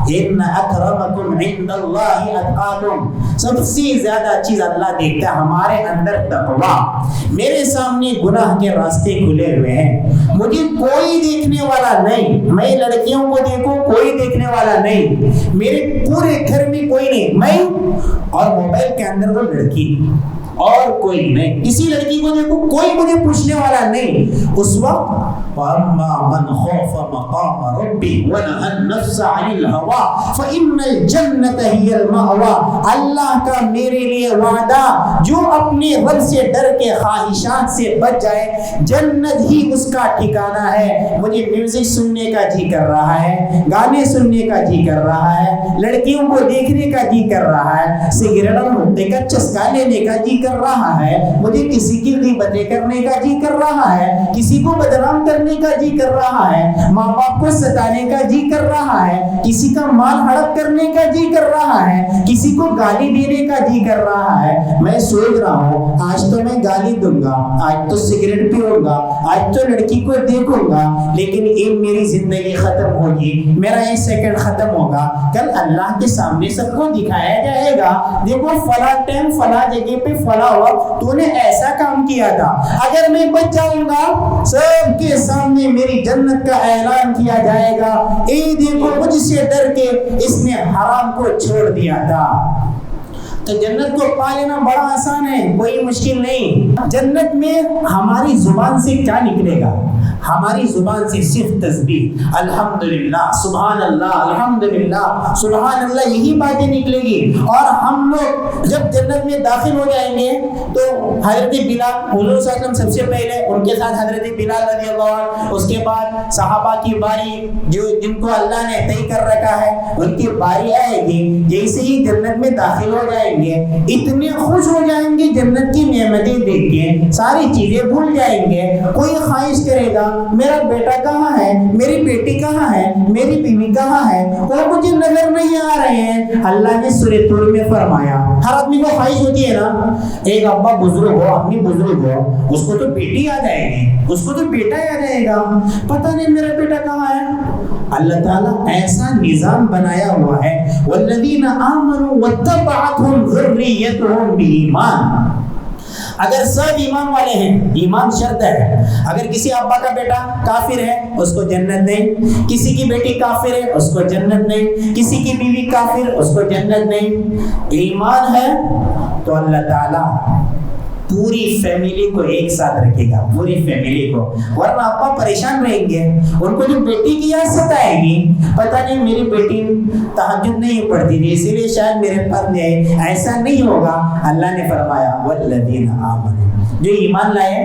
ان اکرمکم عند اللہ اتقاکم, سب سے زیادہ چیز اللہ دیکھتا ہے ہمارے اندر تقویٰ. میرے سامنے گناہ کے راستے کھلے ہوئے ہیں, مجھے کوئی دیکھنے والا نہیں, میں لڑکیوں کو دیکھوں کوئی دیکھنے والا نہیں, میرے پورے گھر میں کوئی نہیں, میں اور موبائل کے اندر وہ لڑکی اور کوئی نہیں, کسی لڑکی کو دیکھو کوئی مجھے پوچھنے والا نہیں. اس وقت وَأَمَّا مَنْ خَافَ مَقَامَ رَبِّهِ وَنَهَى النَّفْسَ عَنِ الْهَوَىٰ فَإِنَّ الْجَنَّةَ هِيَ الْمَأْوَىٰ. اللہ کا میرے لیے وعدہ, جو اپنے رب سے ڈر کے خواہشات سے بچ جائے جنت ہی اس کا ٹھکانہ ہے. مجھے میوزک سننے کا جی کر رہا ہے, گانے سننے کا جی کر رہا ہے, لڑکیوں کو دیکھنے کا جی کر رہا ہے, سگریٹ اور مدے کا چسکا لینے کا جی کر رہا ہے, مجھے کسی کی غیبتیں کرنے کا جی کر رہا ہے, کسی کو بدنام کرنے کا جی کر رہا ہے, ماں باپ کو ستانے کا جی کر رہا ہے, کسی کا مال ہڑپ کرنے کا جی کر رہا ہے, کسی کو گالی دینے کا جی کر رہا ہے. میں سوچ رہا ہوں آج تو میں گالی دوں گا, آج تو سگریٹ پیوں گا, آج تو لڑکی کو دیکھوں گا, لیکن ایک میری زندگی ختم ہوگی, میرا ایک سیکنڈ ختم ہوگا. کل اللہ کے سامنے سب کو دکھایا جائے گا, دیکھو فلاں ٹائم فلاں جگہ پہ فلاں وقت تو نے ایسا کام کیا تھا. اگر میں بچ جاؤں گا سب کے سامنے میری جنت کا اعلان کیا جائے گا, اے دیکھو مجھ سے ڈر کے اس نے حرام کو چھوڑ دیا تھا. تو جنت کو پا لینا بڑا آسان ہے, کوئی مشکل نہیں. جنت میں ہماری زبان سے کیا نکلے گا, ہماری زبان سے صرف تسبیح الحمدللہ, سبحان اللہ, الحمدللہ, سبحان اللہ, یہی باتیں نکلے گی. اور ہم لوگ جب جنت میں داخل ہو جائیں گے تو حضرت بلال, حضور صلی اللہ علیہ وسلم سب سے پہلے, ان کے ساتھ حضرت بلال رضی اللہ عنہ, اس کے بعد صحابہ کی باری جو جن کو اللہ نے طے کر رکھا ہے ان کی باری آئے گی. جیسے ہی جنت میں داخل ہو جائیں گے اتنے خوش ہو جائیں گے جنت کی نعمتیں دیکھ کے, ساری چیزیں بھول جائیں گے. کوئی خواہش کرے گا میرا بیٹا کہاں ہے، میری بیٹی کہاں ہے، میری بیوی کہاں ہے، وہ مجھے نظر نہیں آ رہے ہیں۔ اللہ نے سورہ طور میں فرمایا، ہر آدمی کو خواہش ہوتی ہے نا، ایک ابا بزرگ ہو، امی بزرگ ہو، اس کو تو بیٹی یاد آئے گی، اس کو تو بیٹا یاد آئے گا، پتہ نہیں میرا بیٹا کہاں ہے۔ اللہ تعالیٰ ایسا نظام بنایا ہوا ہے، والذین آمنوا واتبعتهم ذریتهم بإیمان۔ اگر سب ایمان والے ہیں، ایمان شرط ہے، اگر کسی ابا کا بیٹا کافر ہے اس کو جنت نہیں، کسی کی بیٹی کافر ہے اس کو جنت نہیں، کسی کی بیوی کافر اس کو جنت نہیں۔ ایمان ہے تو اللہ تعالیٰ پوری فیملی کو ایک ساتھ رکھے گا، پوری فیملی کو، ورنہ ابا پریشان رہیں گے، ان کو جو بیٹی کی یاد ستائے گی، پتہ نہیں میری بیٹی تہجد نہیں پڑھتی تھی اسی لیے شاید میرے پاس نہیں، ایسا نہیں ہوگا۔ اللہ نے فرمایا والذین آمنوا، جو ایمان لائے،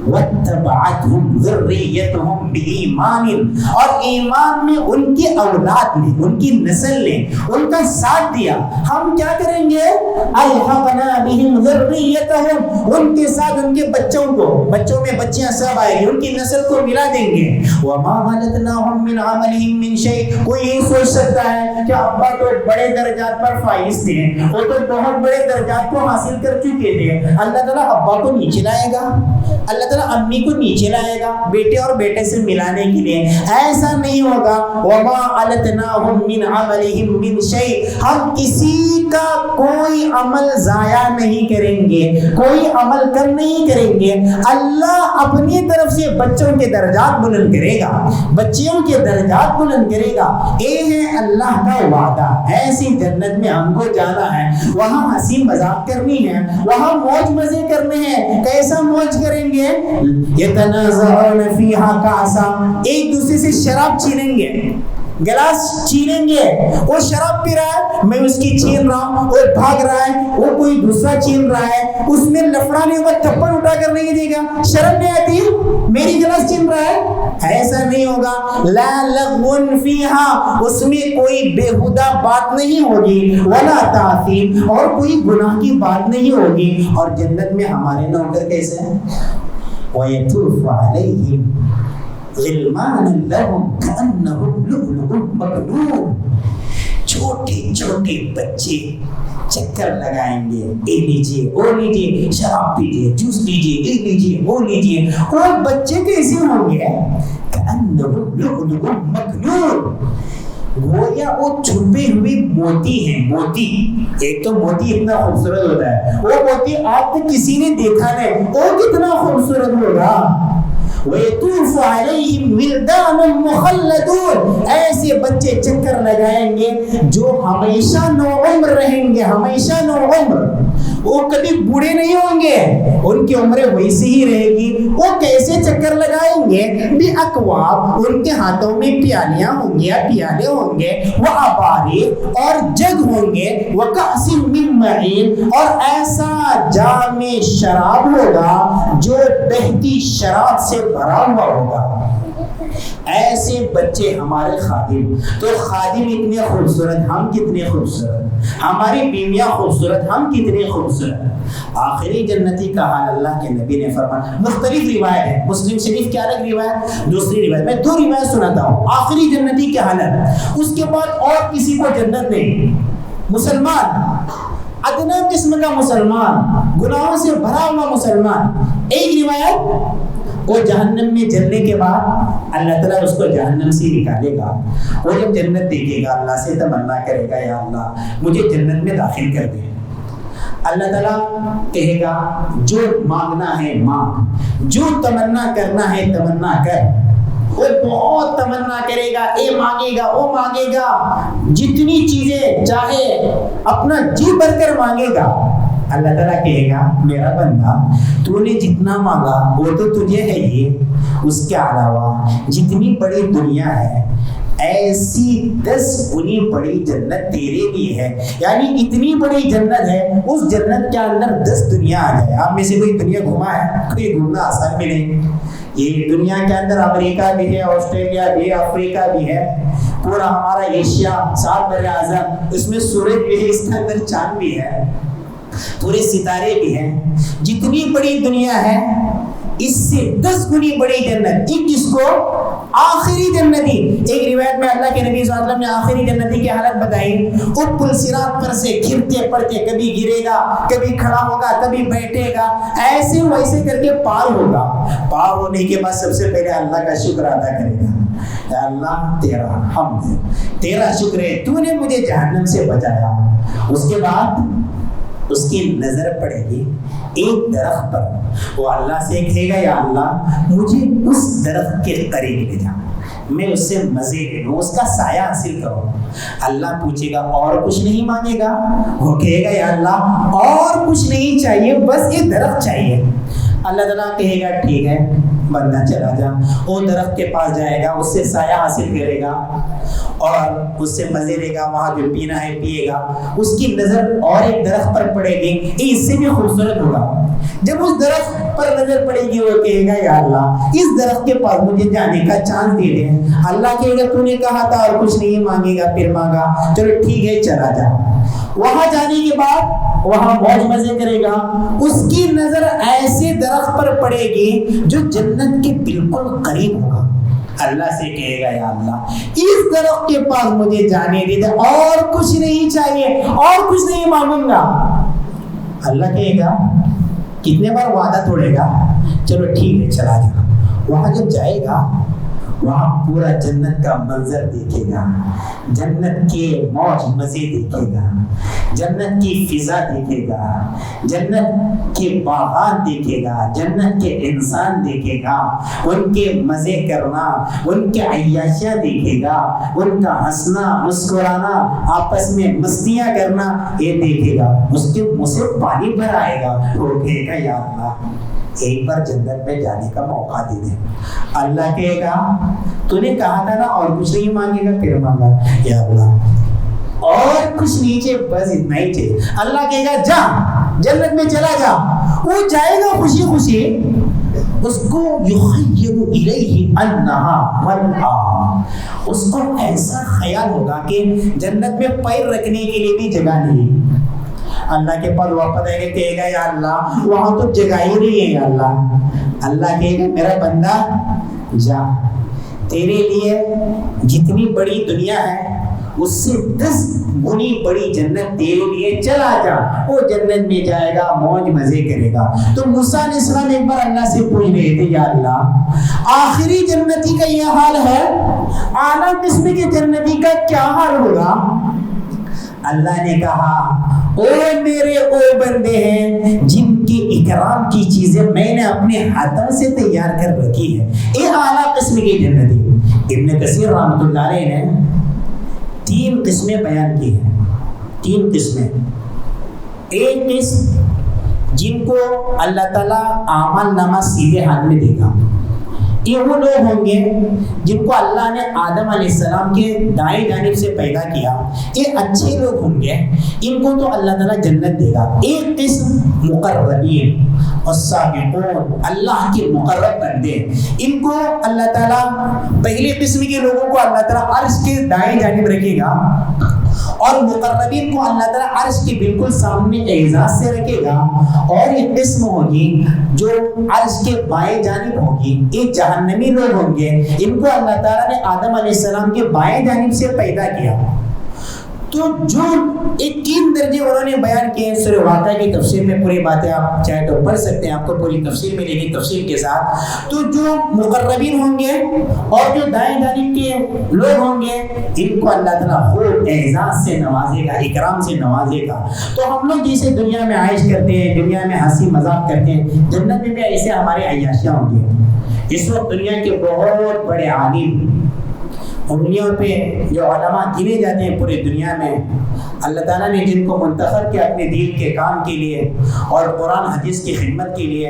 واتبعتهم ذریتهم بإیمان، اور ایمان میں ان کی اولاد نے، ان کی نسل نے ان کا ساتھ دیا، ہم کیا کریں گے، الحقنا بهم ذریتهم، ان کے ساتھ ان کے بچوں کو، بچوں میں بچیاں سب آئے گی، ان کی نسل کو ملا دیں گے۔ وما غلطناهم من عملهم من شيء، کوئی یہ سوچ سکتا ہے کہ ابا تو بڑے درجات پر فائز تھے، وہ تو بہت بڑے درجات کو حاصل کر چکے تھے، اللہ تعالیٰ ابا کو نیچے لائے گا، اللہ تعالیٰ امی کو نیچے لائے گا بیٹے اور بیٹے سے ملانے کے لیے، ایسا نہیں ہوگا۔ وما غلطناهم من عملهم من شيء، ہم کسی کا کوئی عمل ضائع نہیں کریں گے، کوئی عمل کر نہیں کریں گے، اللہ اپنی طرف سے بچوں کے درجات بلند کرے گا، بچیوں کے درجات بلند کرے گا۔ یہ ہے اللہ کا وعدہ، ایسی جنت میں ہم کو جانا ہے، وہاں ہنسی مذاق کرنی ہے، وہاں موج مزے کرنے ہیں۔ کیسا موج کریں گے، یتنازعون فیہا کاسا، ایک دوسرے سے شراب چھینیں گے، گلاس چھینیں گے، وہ شراب پی رہا ہے میں اس کی چھین رہا ہوں، وہ بھاگ رہا ہے وہ کوئی دوسرا چھین رہا ہے، اس میں لفڑا نہیں ہوگا، تھپڑ اٹھا کر نہیں دے گا، شرم نہیں آتی میری گلاس چھین رہا ہے، ایسا نہیں ہوگا۔ لا لغو فیہا، اس میں کوئی بےہودہ بات نہیں ہوگی، ولا تاثیم، اور کوئی گناہ کی بات نہیں ہوگی۔ اور جنت میں ہمارے نوکر کیسے ہیں، وَيَطُوفُ عَلَيْهِمْ غلمان لهم كأنهم لؤلؤ مكنون، چھوٹے چھوٹے بچے چکر لگائیں گے، اے لیجیے او لیجیے، شراب پیجیے، جوس لیجیے، اے لیجیے وہ لیجیے، اور بچے کیسے ہوں گے، كأنهم لؤلؤ مكنون، گویا وہ چھپے ہوئے موتی ہیں۔ موتی، ایک تو موتی اتنا خوبصورت ہوتا ہے، وہ موتی آپ تک کسی نے دیکھا نہیں، وہ کتنا خوبصورت ہوگا۔ وَيَطُوفُ عَلَيْهِمْ وِلْدَانٌ مُخَلَّدُونَ، ایسے بچے چکر لگائیں گے جو ہمیشہ نو عمر رہیں گے، ہمیشہ نو عمر، وہ کبھی بوڑھے نہیں ہوں گے، ان کی عمریں ویسی ہی رہے گی۔ وہ کیسے چکر لگائیں گے، بِأَكْوَابٍ، ان کے ہاتھوں میں پیالیاں ہوں گی، پیالے ہوں گے، وَأَبَارِيقَ، اور جگ ہوں گے، وَكَأْسٍ مِّن مَّعِينٍ، اور ایسا جام شراب ہوگا جو بہتی شراب سے بھرا ہوا ہوگا۔ ایسے بچے ہمارے خادم، تو خادم اتنے خوبصورت، ہم کتنے خوبصورت، ہماری بیویاں خوبصورت، ہم کتنے خوبصورت۔ آخری جنتی کا حال اللہ کے نبی نے فرمایا، مختلف روایت ہے، مسلم شریف کی الگ روایت، دوسری روایت، میں دو روایت سناتا ہوں۔ آخری جنتی کی حالت، اس کے بعد اور کسی کو جنت نہیں، مسلمان، ادنا قسم کا مسلمان، گناہوں سے بھرا ہوا مسلمان۔ ایک روایت، وہ جہنم میں جلنے کے بعد اللہ تعالیٰ اس کو جہنم سے نکالے گا، وہ جب جنت دیکھے گا اللہ سے تمنا کرے گا، یا اللہ مجھے جنت میں داخل کر دے۔ اللہ تعالیٰ کہے گا جو مانگنا ہے مانگ، جو تمنا کرنا ہے تمنا کر۔ وہ بہت تمنا کرے گا، اے مانگے گا، وہ مانگے گا، جتنی چیزیں چاہے اپنا جی بھر کر مانگے گا۔ اللہ تعالیٰ کہے گا میرا بندہ تو نے جتنا مانگا وہ تو تجھے ہے ہی، اس کے علاوہ جتنی بڑی دنیا ہے ایسی 10 گنی بڑی جنت تیرے لیے ہے، یعنی اتنی بڑی جنت ہے، اس جنت کے اندر 10 دنیا آ جائے۔ آپ میں سے کوئی دنیا گھوما ہے؟ کوئی گھومنا آسان بھی نہیں۔ یہ دنیا کے اندر امریکہ بھی ہے، آسٹریلیا بھی ہے، افریقہ بھی ہے، پورا ہمارا ایشیا 7 بر اعظم، اس میں سورج بھی ہے، اس کے اندر چاند بھی ہے، پورے ستارے بھی ہیں، جتنی بڑی دنیا ہے اس سے 10 گنی بڑی جنت. ایک کس کو؟ آخری جنتی. ایک روایت میں اللہ کے نبی صلی اللہ علیہ وسلم نے آخری جنتی کی حالت بتائی. وہ پل صراط پر سے گرتے پڑتے کبھی گرے گا, کبھی کھڑا ہوگا, کبھی بیٹھے گا, ایسے ویسے کر کے پار ہوگا. پار ہونے کے بعد سب سے پہلے اللہ کا شکر ادا کرے گا. اے اللہ تیرا حمد ہے, تیرا شکر ہے, تو نے مجھے جہنم سے بچایا. اس کے بعد اس کی نظر پڑے گی ایک درخت پر. وہ اللہ سے کہے گا یا اللہ مجھے اس درخت کے قریب لے جا, میں اس سے مزے لے لوں, اس کا سایہ حاصل کروں. اللہ پوچھے گا اور کچھ نہیں مانگے گا؟ وہ کہے گا یا اللہ اور کچھ نہیں چاہیے, بس یہ درخت چاہیے. اللہ تعالیٰ کہے گا ٹھیک ہے بندہ چلا جا. وہ درخت کے پاس جائے گا, اس سے سایہ حاصل کرے گا اور اس سے مزے لے گا, وہاں جو پینا ہے پیے گا. اس کی نظر اور ایک درخت پر پڑے گی, یہ اس سے بھی خوبصورت ہوگا. جب اس درخت پر نظر پڑے گی وہ کہے گا یا اللہ اس درخت کے پاس مجھے جانے کا چانس دے دے. اللہ کہے گا تو نے کہا تھا اور کچھ نہیں مانگے گا, پھر مانگا, چلو ٹھیک ہے چلا جا. وہاں جانے کے بعد وہاں موج مزے کرے گا. اس کی نظر ایسے درخت پر پڑے گی جو جنت کے بالکل قریب ہوگا. اللہ سے کہے گا یا اللہ اس درخت کے پاس مجھے جانے دے دے, اور کچھ نہیں چاہیے, اور کچھ نہیں مانگوں گا. اللہ کہے گا کتنے بار وعدہ توڑے گا, چلو ٹھیک ہے چلا جا. وہاں جب جائے گا وہاں پورا جنت کا منظر دیکھے گا, جنت کے موج مزے دیکھے گا, جنت کی فضا دیکھے گا, جنت کے باغات دیکھے گا, جنت کے انسان دیکھے گا, ان کے مزے کرنا, ان کے عیاشیاں دیکھے گا, ان کا ہنسنا مسکرانا, آپس میں مستیاں کرنا یہ دیکھے گا. اس کے منہ سے پانی بھر آئے گا. وہ کہے گا یا اللہ ایک بار جنت میں جانے کا موقع دے دے. اللہ کہے گا تو نے کہا تھا نا اور کچھ نہیں مانگے گا, پھر مانگا یا اللہ اور کچھ نہیں چاہیے, بس اتنا ہی چاہیے. اللہ کہے گا جا جنت میں چلا جا. وہ جائے گا خوشی خوشی, اس کو یخیل الیہ انہا ملعا, اس کو ایسا خیال ہوگا کہ جنت میں پیر رکھنے کے لیے بھی جگہ نہیں. اللہ کے پاس واپس آئے گا, کہے گا یا اللہ وہاں تو جگہ ہی نہیں ہے یا اللہ. اللہ کہے گا میرا بندہ جا, تیرے لیے جتنی بڑی دنیا ہے اس سے 10 گنی بڑی جنت تیرے لیے, چلا جا. وہ جنت میں جائے گا, موج مزے کرے گا. تو موسیٰ علیہ السلام ایک بار اللہ سے پوچھ رہے تھے یا اللہ آخری جنتی کا یہ حال ہے, اعلیٰ قسم کے جنتی کا کیا حال ہوگا؟ اللہ نے کہا او میرے او بندے ہیں جن کی اکرام کی چیزیں میں نے اپنے ہاتھوں سے تیار کر رکھی ہے, یہ اعلیٰ قسم کی جنتی. ابن کثیر رحمۃ اللہ علیہ نے 3 قسمیں بیان کی ہیں. 3 قسمیں. ایک قسم جن کو اللہ تعالیٰ اعمال نامہ سیدھے ہاتھ میں دے گا, یہ وہ لوگ ہوں گے جن کو اللہ نے آدم علیہ السلام کے دائیں جانب سے پیدا کیا. یہ اچھے لوگ ہوں گے, ان کو تو اللہ تعالیٰ جنت دے گا. ایک قسم مقربین السابقون, اللہ کے مقرب بندے, ان کو اللہ تعالیٰ پہلی قسم کے لوگوں کو اللہ تعالیٰ عرش کے دائیں جانب رکھے گا, اور مقربین کو اللہ تعالیٰ عرش کے بالکل سامنے اعزاز سے رکھے گا. اور ایک قسم ہوگی جو عرش کے بائیں جانب ہوگی, یہ جہنمی لوگ ہوں گے, ان کو اللہ تعالیٰ نے آدم علیہ السلام کے بائیں جانب سے پیدا کیا. تو جو ایک 3 درجے انہوں نے بیان کیے سورہ واقعہ کی تفسیر میں, پوری باتیں آپ چاہے تو پڑھ سکتے ہیں, آپ کو پوری تفسیر ملے گی تفسیر کے ساتھ. تو جو مقربین ہوں گے اور جو دائیں جانب کے لوگ ہوں گے, ان کو اللہ تعالیٰ خوب اعزاز سے نوازے گا, اکرام سے نوازے گا. تو ہم لوگ جیسے دنیا میں عائش کرتے ہیں, دنیا میں ہنسی مذاق کرتے ہیں, جنت میں بھی ایسے ہمارے عیاشیاں ہوں گے. اس وقت دنیا کے بہت بڑے عالم, انگلیوں پہ جو علماء گنے جاتے ہیں پورے دنیا میں, اللہ تعالیٰ نے جن کو منتخب کیا اپنے دین کے کام کے لیے اور قرآن حدیث کی خدمت کے لیے,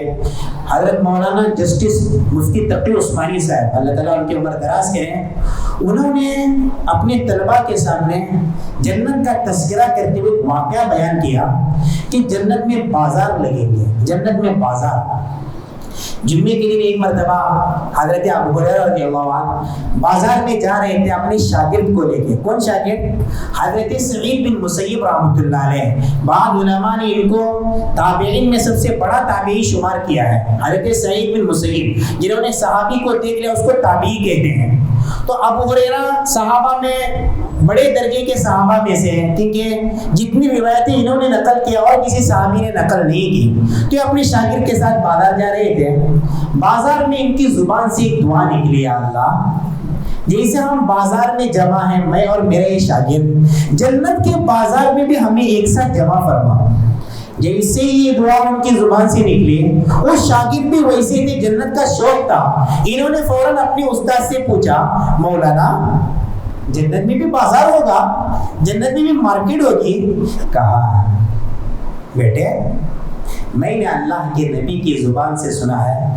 حضرت مولانا جسٹس مفتی تقی عثمانی صاحب, اللہ تعالیٰ ان کی عمر دراز کریں, انہوں نے اپنے طلباء کے سامنے جنت کا تذکرہ کرتے ہوئے واقعہ بیان کیا کہ جنت میں بازار لگیں گے. جنت میں بازار, جمعے کے دن ایک مرتبہ حضرت ابو ہریرہ رضی اللہ عنہ بازار میں جا رہے تھے اپنے شاگرد کو لے کے. کون شاگرد؟ حضرت سعید بن مسیب رحمۃ اللہ علیہ. بعض علماء نے ان کو تابعین میں سب سے بڑا تابعی شمار کیا ہے. حضرت سعید بن مسیب جنہوں نے صحابی کو دیکھ لیا اس کو تابعی کہتے ہیں. تو ابو ہریرہ صحابہ میں بڑے درجے کے صحابہ میں سے ہیں, کیونکہ جتنی روایتیں انہوں نے نقل کیا اور کسی صحابی نے نقل نہیں کی. تو اپنے شاگرد کے ساتھ بازار جا رہے تھے. بازار میں ان کی زبان سے ایک دعا نکلی, اللہ جیسے ہم بازار میں جمع ہیں میں اور میرے شاگرد, جنت کے بازار میں بھی ہمیں ایک ساتھ جمع فرما. جیسے یہ دعا ان کی زبان سے نکلی, وہ شاگرد بھی ویسے تھے, جنت کا شوق تھا. انہوں نے فوراً اپنے استاد سے پوچھا, مولانا جنت میں بھی بازار ہوگا, جنت میں بھی مارکیٹ ہوگی؟ کہا بیٹے میں نے اللہ کے نبی کی زبان سے سنا ہے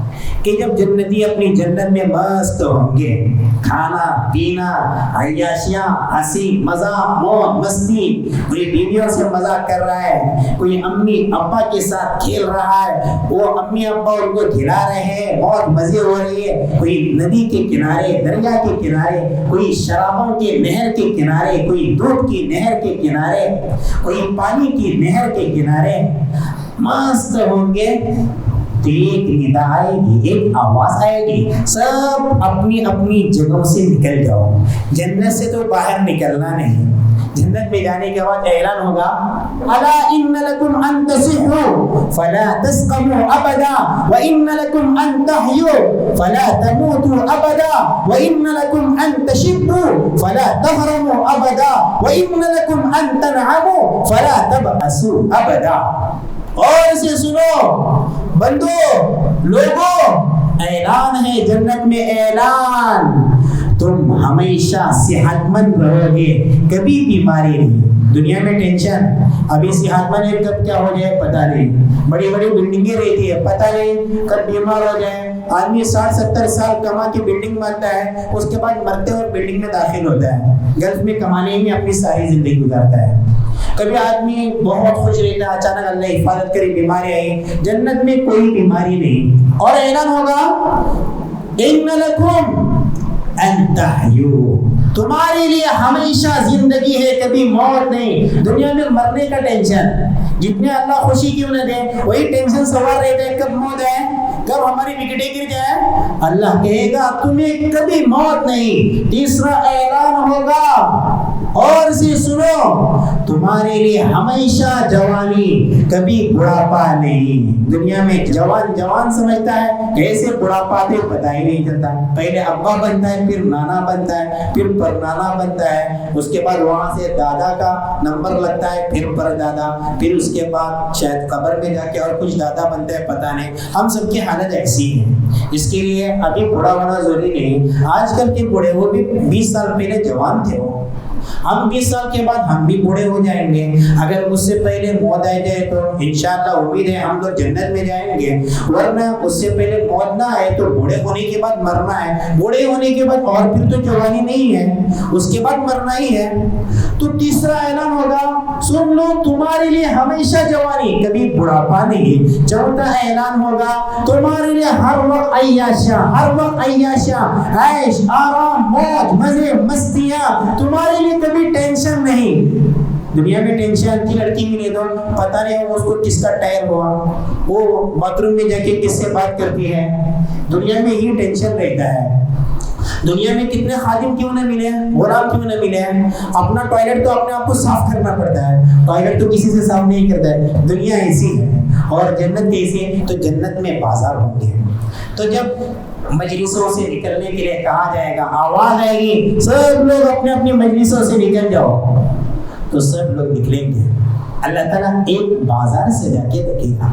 کہ جب جنتی اپنی جنت میں مست ہوں گے, کھانا پینا عیاشیاں ہنسی مذاق موج مستی, کوئی بیویوں سے مذاق کر رہا ہے, کوئی امی ابا کے ساتھ کھیل رہا ہے, وہ امی ابا ان کو کھلا رہے ہیں, موج مزے ہو رہی ہے, کوئی ندی کے کنارے دریا کے کنارے, کوئی شرابوں کے نہر کے کنارے, کوئی دودھ کی نہر کے کنارے, کوئی پانی کی نہر کے کنارے مست ہوں گے. تو ایک ندا آئے گی, ایک آواز آئے گی, سب اپنی اپنی جگہوں سے نکل جاؤ. جنت سے تو باہر نکلنا نہیں. جنت میں جانے کے بعد اعلان ہوگا, الا ان لکم ان تصحوا فلا تسقموا ابدا وان لکم ان تحیوا فلا تموتوا ابدا وان لکم ان تشبوا فلا تهرموا ابدا وان لکم ان تنعموا فلا تبأسوا ابدا. اور اسے سنو بندو لوگوں, اعلان ہے جنت میں, اعلان, تم ہمیشہ صحت مند رہو گے, کبھی بیماری نہیں. دنیا میں ٹینشن, ابھی صحت مند ہے کب کیا ہو جائے پتہ نہیں, بڑی بڑی بلڈنگیں رہتی ہے پتہ نہیں کب بیمار ہو جائے. آدمی 60-70 سال کما کے بلڈنگ بنتا ہے, اس کے بعد مرتے اور بلڈنگ میں داخل ہوتا ہے, گلف میں کمانے میں اپنی ساری زندگی گزارتا ہے. کبھی آدمی بہت خوش رہتا ہے, اچانک اللہ حفاظت کرے بیماری آئی. جنت میں کوئی بیماری نہیں. اور اعلان ہوگا ان لکم ان تحیوا, تمہارے لیے ہمیشہ زندگی ہے, کبھی موت نہیں. دنیا میں مرنے کا ٹینشن, جتنے اللہ خوشی کیوں نہ دے وہی ٹینشن سوار رہتا ہے, کب موت ہے, کب ہماری وکٹیں گر جائے. اللہ کہے گا تمہیں کبھی موت نہیں. تیسرا اعلان ہوگا, اور سے سنو, تمہارے لیے ہمیشہ جوانی, کبھی بڑھاپا نہیں. دنیا میں جوان سمجھتا ہے, کیسے بڑھاپا آتے پتہ ہی نہیں چلتا. پہلے ابا بنتا ہے, پھر نانا بنتا ہے, پھر پرنانا بنتا ہے, اس کے بعد وہاں سے دادا کا نمبر لگتا ہے, پھر پردادا, پھر اس کے بعد شاید قبر میں جا کے اور کچھ دادا بنتا ہے, پتہ نہیں. ہم سب کی حالت ایسی ہے. اس کے لیے ابھی بوڑھا ہونا ضروری نہیں. آج کل کے بوڑھے وہ بھی 20 سال پہلے جوان تھے, وہ ہم 20 سال کے بعد ہم بھی بوڑھے ہو جائیں گے. اگر اس سے پہلے موت آ جائے تو انشاءاللہ امید ہے ہم لوگ جنت میں جائیں گے, ورنہ اس سے پہلے موت نہ آئے تو بوڑھے ہونے کے بعد مرنا ہے. بوڑھے ہونے کے بعد اور پھر تو جوانی نہیں ہے, اس کے بعد مرنا ہی ہے. تو تیسرا اعلان ہوگا, سن لو تمہارے لیے ہمیشہ جوانی, کبھی بڑھاپا نہیں. چوتھا اعلان ہوگا, تمہارے لیے ہر وقت عیاشیاں, ہر وقت عیاشیاں, عیش آرام موج مزے مستیاں, تمہارے لیے کبھی ٹینشن نہیں. دنیا میں ٹینشن کی لڑکی ملے تو پتہ نہیں اس کو کس کا ٹائر ہوا, وہ باتھ روم میں جا کے کس سے بات کرتی ہے. دنیا میں ہی ٹینشن رہتا ہے. دنیا میں کتنے خادم کیوں نہ ملے, غلام کیوں نہ ملے, اپنا ٹوائلٹ تو اپنے آپ کو صاف کرنا پڑتا ہے, ٹوائلٹ تو کسی سے صاف نہیں کرتا ہے. دنیا ایسی ہے اور جنت ایسی ہے. تو جنت میں بازار ہوں گے. تو جب مجلسوں سے نکلنے کے لیے کہا جائے گا, آواز آئے گی, سب لوگ اپنے اپنی مجلسوں سے نکل جاؤ, تو سب لوگ نکلیں گے. اللہ تعالیٰ ایک بازار سے جا کے رکھے گا.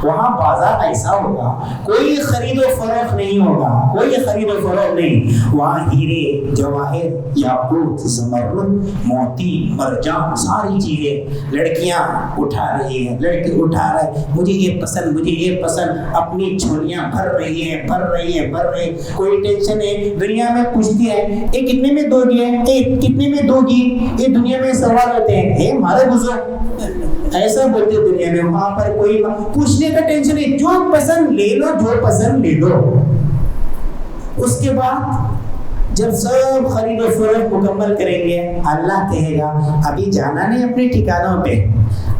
وہاں بازار ایسا ہوگا, کوئی خرید و فروخت نہیں ہوگا, کوئی خرید و فروخت نہیں. وہاں ہیرے جواہر یاقوت زمرد موتی مرجان ساری چیزیں لڑکیاں اٹھا رہی ہیں, لڑکے اٹھا رہے, مجھے یہ پسند, مجھے یہ پسند, اپنی جھولیاں بھر رہی ہیں, بھر رہی ہیں, بھر رہی. کوئی ٹینشن ہے. دنیا میں پوچھتی ہے یہ کتنے میں دو گی, یہ کتنے میں دو گی, یہ دنیا میں سوال ہوتے ہیں. اے ہمارے بزرگ ایسا بولتے دنیا میں، وہاں پر کوئی پوچھنے کا ٹینشن نہیں، جو پسند لے لو، جو پسند لے لو۔ اس کے بعد جب سب خرید و فروخت مکمل کریں گے، اللہ کہے گا ابھی جانا نہیں اپنے ٹھکانوں پہ،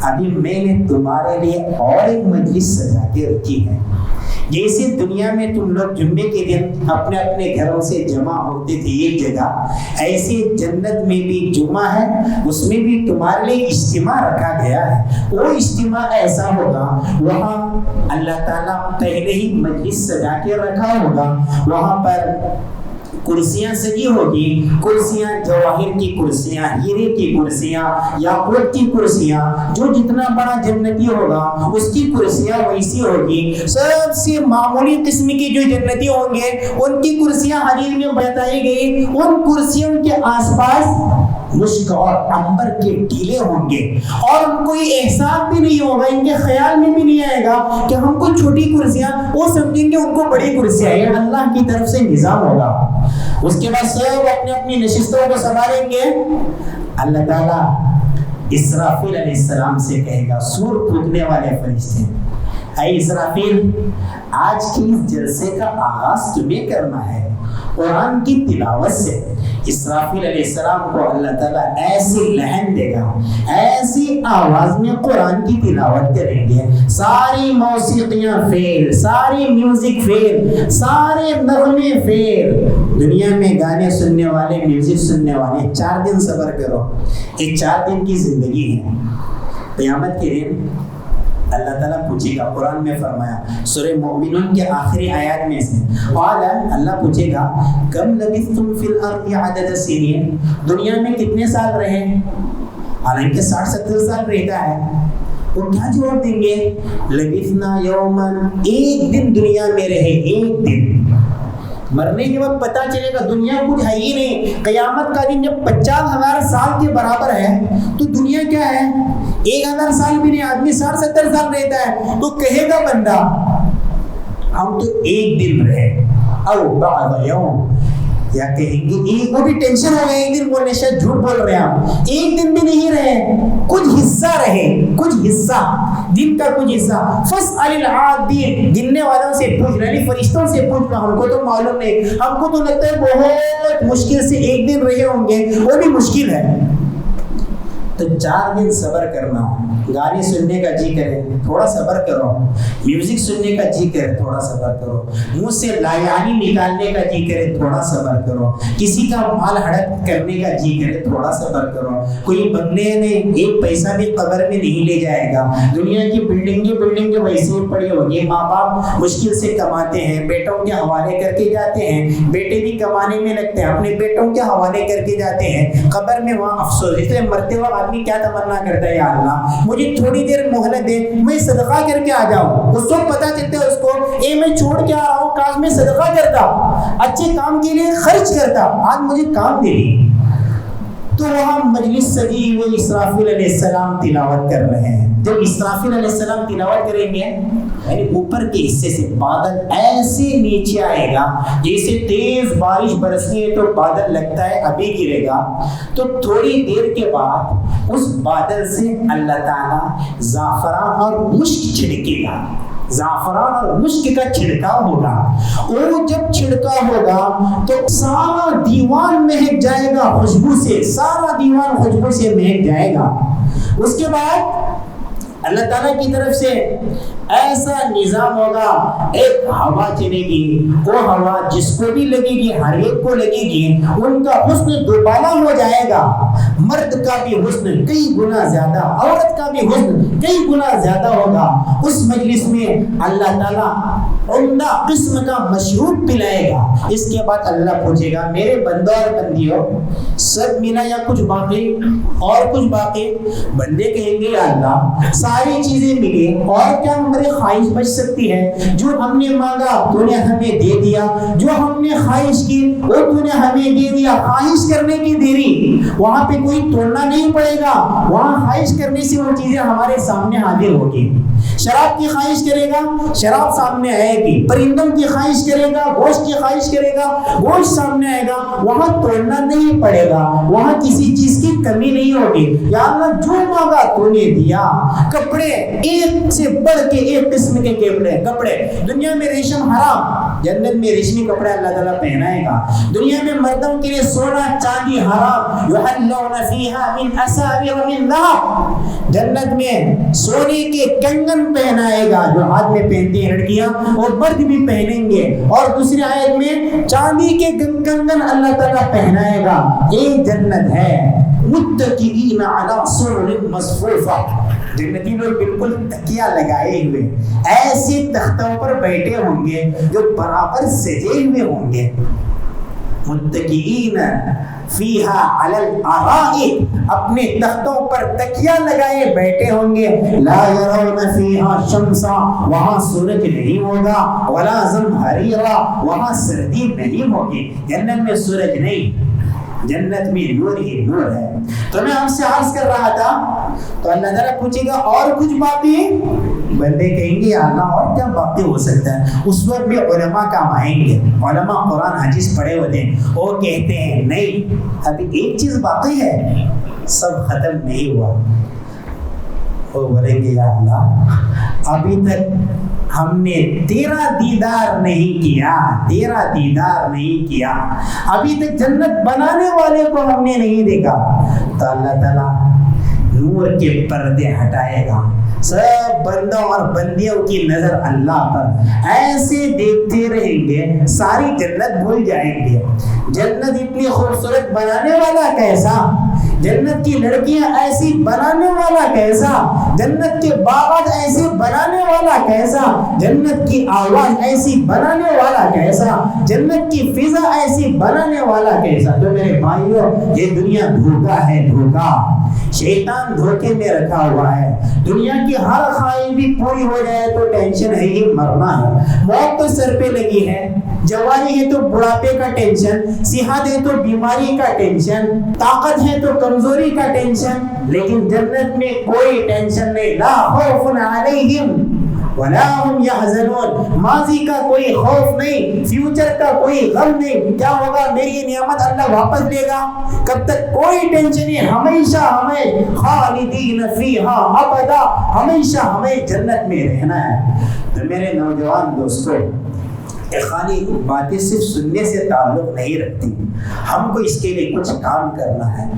ابھی میں نے تمہارے لیے اور ایک مجلس سجا کے رکھی ہے۔ جیسے دنیا میں تم لوگ جمعے کے دن اپنے اپنے گھروں سے جمع ہوتے تھے ایک جگہ، ایسے جنت میں بھی جمعہ ہے، اس میں بھی تمہارے لیے اجتماع رکھا گیا ہے۔ وہ اجتماع ایسا ہوگا، وہاں اللہ تعالیٰ پہلے ہی مجلس سجا کے رکھا ہوگا، وہاں پر کرسیاں سجی ہوگی، کرسیاں جواہر کی کرسیاں، ہیرے کی کرسیاں، یاقوت کی کرسیاں، جو جتنا بڑا جنتی ہوگا اس کی کرسیاں ویسی ہوگی۔ سب سے معمولی قسم کی جو جنتی ہوں گے ان کی کرسیاں حدیث میں بتائی گئی، ان کرسیوں کے آس پاس مشک اور عنبر کے ٹیلے ہوں گے، اور ان کو یہ احساس بھی نہیں ہوگا، ان کے خیال میں بھی نہیں آئے گا کہ ہم کو چھوٹی کرسیاں، وہ سمجھیں گے ان کو بڑی کرسیاں، یہ اللہ کی طرف سے نظام ہوگا۔ اس کے بعد سب اپنے اپنی نشستوں کو سنبھالیں گے۔ اللہ تعالیٰ اسرافیل علیہ السلام سے کہے گا، سور پھونکنے والے فرشتے، اے اسرافیل، آج کی اس جلسے کا آغاز تمہیں کرنا ہے قرآن کی تلاوت سے۔ اسرافیل علیہ السلام کو اللہ تعالیٰ ایسی لہن دے گا، ایسی آواز میں قرآن کی تلاوت کریں گے، ساری موسیقیاں فیل، ساری میوزک فیل، سارے نغمے فیل۔ دنیا میں گانے سننے والے، میوزک سننے والے، 4 دن صبر کرو، یہ 4 دن کی زندگی ہے۔ قیامت کے دن اللہ تعالیٰ پوچھے گا، قرآن میں فرمایا سورہ مومنون کے آخری آیات میں سے، قال، اللہ پوچھے گا کم لبثتم فی الارض عدد سنین، دنیا میں کتنے سال رہے؟ حالانکہ 60-70 سال رہتا ہے۔ وہ کیا جواب دیں گے؟ لبثنا یوما، ایک دن دنیا میں رہے، ایک دن۔ مرنے کے وقت پتہ چلے گا دنیا کچھ ہے ہی نہیں۔ قیامت کا دن جب 50,000 سال کے برابر ہے تو دنیا کیا ہے؟ 1,000 سال بھی نہیں، آدمی 60-70 سال رہتا ہے تو کہے گا بندہ ہم تو ایک دن رہے، او بعض یوم، یا کہیں گے ایک، وہ بھی ٹینشن ہو گیا، ایک دن بولنے شاید جھوٹ بول رہے ہیں ہم، ایک دن بھی نہیں رہے، کچھ حصہ رہے، کچھ حصہ، دن کا کچھ حصہ۔ فاسأل العادین، گننے والوں سے پوچھ رہے، یعنی فرشتوں سے پوچھ رہا، ہم کو تو معلوم نہیں، ہم کو تو لگتا ہے بہت مشکل سے ایک دن رہے ہوں گے، وہ بھی مشکل ہے۔ تو 4 دن صبر کرنا، گانے سننے کا جی کرے تھوڑا صبر کرو، میوزک سننے کا جی کرے تھوڑا صبر کرو، منہ سے لایانی نکالنے کا جی کرے تھوڑا صبر کرو، کسی کا مال ہڑپ کرنے کا جی کرے تھوڑا صبر کرو۔ کوئی بندے نے ایک پیسہ بھی قبر میں نہیں لے جائے گا، دنیا کی بلڈنگیں ویسے ہی پڑی ہوگی، ماں باپ مشکل سے کماتے ہیں، بیٹوں کے حوالے کر کے جاتے ہیں، بیٹے بھی کمانے میں لگتے ہیں، اپنے بیٹوں کے حوالے کر کے جاتے ہیں قبر میں، وہاں افسوس۔ اس لیے مرتے وقت آدمی کیا تمنا کرتا ہے، یا اللہ مجھے تھوڑی دیر مہلت دے، میں صدقہ کر کے آ جاؤں۔ اس وقت پتہ چلتا ہے اس کو، اے میں چھوڑ کے آ رہا ہوں، کاش میں صدقہ کرتا، اچھے کام کے لیے خرچ کرتا، آج مجھے کام دے دی۔ تو وہاں مجلس سجی ہوئی، اسرافیل علیہ السلام تلاوت کر رہے ہیں۔ جب اسرافیل علیہ السلام تلاوت کریں گے، یعنی اوپر کے حصے سے بادل ایسے نیچے آئے گا جیسے تیز بارش برسنی ہے تو بادل لگتا ہے ابھی گرے گا، تو تھوڑی دیر کے بعد اس بادل سے اللہ تعالیٰ زعفران اور مشک چھڑکے گا، زعفران اور مشک کا چھڑکاؤ ہوگا۔ وہ جب چھڑکا ہوگا تو سارا دیوان مہک جائے گا خوشبو سے، سارا دیوان خوشبو سے مہک جائے گا۔ اس کے بعد اللہ تعالیٰ کی طرف سے ایسا نظام ہوگا، ایک ہوا چلے گی، وہ ہوا جس کو بھی لگے گی، ہر ایک کو لگے گی، ان کا حسن دوبالا ہو جائے گا، مرد کا بھی حسن کئی گنا زیادہ، عورت کا بھی حسن کئی گنا زیادہ ہوگا۔ اس مجلس میں اللہ تعالیٰ عمدہ قسم کا مشروب پلائے گا۔ اس کے بعد اللہ پوچھے گا میرے بندوں اور بندیوں سب ملا یا کچھ باقی اور کچھ باقی؟ بندے کہیں گے یا اللہ ساری چیزیں ملی اور کیا ہماری خواہش بچ سکتی ہے؟ جو ہم نے مانگا تو نے ہمیں دے دیا، جو ہم نے خواہش کی وہ تو نے ہمیں دے دیا۔ خواہش کرنے کی دیری، وہاں پہ کوئی توڑنا نہیں پڑے گا، وہاں خواہش کرنے سے وہ چیزیں ہمارے سامنے حاضر ہوگی۔ شراب کی خواہش کرے گا، شراب سامنے آئے گی، پرندوں کی خواہش کرے گا، گوشت کی خواہش کرے گا، گوشت سامنے آئے گا، وہاں توڑنا نہیں پڑے گا، وہاں کسی چیز کی کمی نہیں ہوگی۔ یا اللہ جو مانگا تو نے دیا۔ کپڑے ایک سے بڑھ کے ایک قسم کے کپڑے، دنیا میں ریشم حرام، جنت میں ریشمی کپڑے اللہ تعالیٰ پہنائے گا۔ دنیا میں مردوں کے لیے سونا چاندی حرام، یحلون فیہا من اساور من ذہب، جنت میں سونے کے کنگن پہنائے گا جو ہاتھ میں پہنتی ہیں لڑکیاں، اور مرد بھی پہنیں گے۔ اور دوسری آیت میں چاندی کے کنگن اللہ تعالیٰ پہنائے گا۔ ایک جنت ہے متکئین علی سرر مصفوفہ، جنتی لوگ بالکل تکیہ لگائے ہوئے ایسے تختوں پر بیٹھے ہوں گے جو برابر سجے ہوئے ہوں گے۔ متکئین فیہا علی الارائک، اپنے تختوں پر تکیہ لگائے بیٹھے ہوں گے۔ لا یرون فیہا شمسا، وہاں سورج نہیں ہوگا، ولا زمہریرا، وہاں سردی نہیں ہوگی۔ جنت میں سورج نہیں، جنت میں نور ہی نور ہے۔ تو میں آپ سے عرض کر رہا تھا، تو اللہ تعالیٰ پوچھے گا اور کچھ باقی؟ بندے کہیں گے یا اللہ اور کیا باقی ہو سکتا ہے؟ اس وقت بھی علماء کام آئیں گے، علماء قرآن حدیث پڑھے ہوتے ہیں، وہ کہتے ہیں نہیں ابھی ایک چیز باقی ہے، سب ختم نہیں ہوا۔ وہ بولیں گے یا اللہ ابھی تک ہم نے تیرا دیدار نہیں کیا، تیرا دیدار نہیں کیا، ابھی تک جنت بنانے والے کو ہم نے نہیں دیکھا۔ تو اللہ تعالیٰ نور کے پردے ہٹائے گا، سب بندوں اور بندیوں کی نظر اللہ پر، ایسے دیکھتے رہیں گے ساری جنت بھول جائیں گے۔ جنت اتنی خوبصورت بنانے والا کیسا، جنت کی لڑکیاں ایسی بنانے والا کیسا، جنت کے باغات ایسے بنانے والا کیسا، جنت کی آواز ایسی بنانے والا کیسا، جنت کی فضا ایسی بنانے والا کیسا۔ تو میرے بھائیوں یہ دنیا دھوکا ہے، دھوکا، شیطان دھوکے میں رکھا ہوا ہے۔ دنیا کی ہر خواہش بھی پوری ہو جائے تو ٹینشن ہے ہی مرنا ہے، موت تو سر پہ لگی ہے، جوانی ہے تو بڑھاپے کا ٹینشن، صحت ہے تو بیماری کا ٹینشن، طاقت ہے تو کمزوری کا ٹینشن، لیکن جنت میں کوئی ٹینشن نہیں، لا خوف علیہم ولا هم يحزنون، ماضی کا کوئی خوف نہیں، فیوچر کا کوئی غم نہیں، کیا ہوگا میری یہ نعمت اللہ واپس لے گا، کب تک کوئی ٹینشن نہیں، ہمیشہ ہمیں خالدین فیہا ابدا، ہمیشہ ہمیں جنت میں رہنا ہے۔ تو میرے نوجوان دوستو، خالی باتیں صرف سننے سے تعلق نہیں رکھتی، ہم کو اس کے لیے کچھ کام کرنا ہے،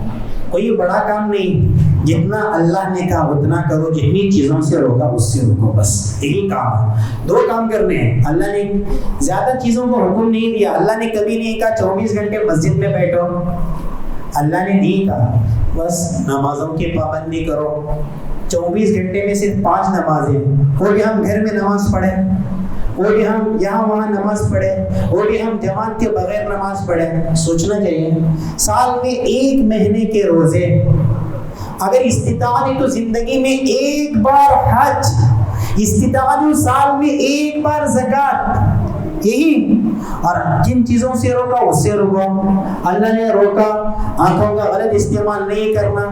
کوئی بڑا کام نہیں، جتنا اللہ نے کہا اتنا کرو، جتنی چیزوں سے روکا اس سے رکو، بس یہی کام ہے۔ دو کام کرنے ہیں، اللہ نے زیادہ چیزوں کو حکم نہیں دیا، اللہ نے کبھی نہیں کہا 24 گھنٹے مسجد میں بیٹھو، اللہ نے نہیں کہا بس نمازوں کی پابندی کرو، 24 گھنٹے میں صرف 5 نمازیں، وہ بھی ہم گھر میں نماز پڑھیں، وہ بھی ہم یہاں وہاں نماز پڑھے، وہ بھی ہم جماعت کے بغیر نماز پڑھے۔ سوچنا چاہیے سال میں 1 مہینے کے روزے، اگر استطاعت ہے تو زندگی میں 1 بار حج، استطاعت ہے سال میں 1 بار زکوٰۃ، یہی۔ اور جن چیزوں سے روکا اس سے روکو، اللہ نے روکا آنکھوں کا غلط استعمال نہیں کرنا،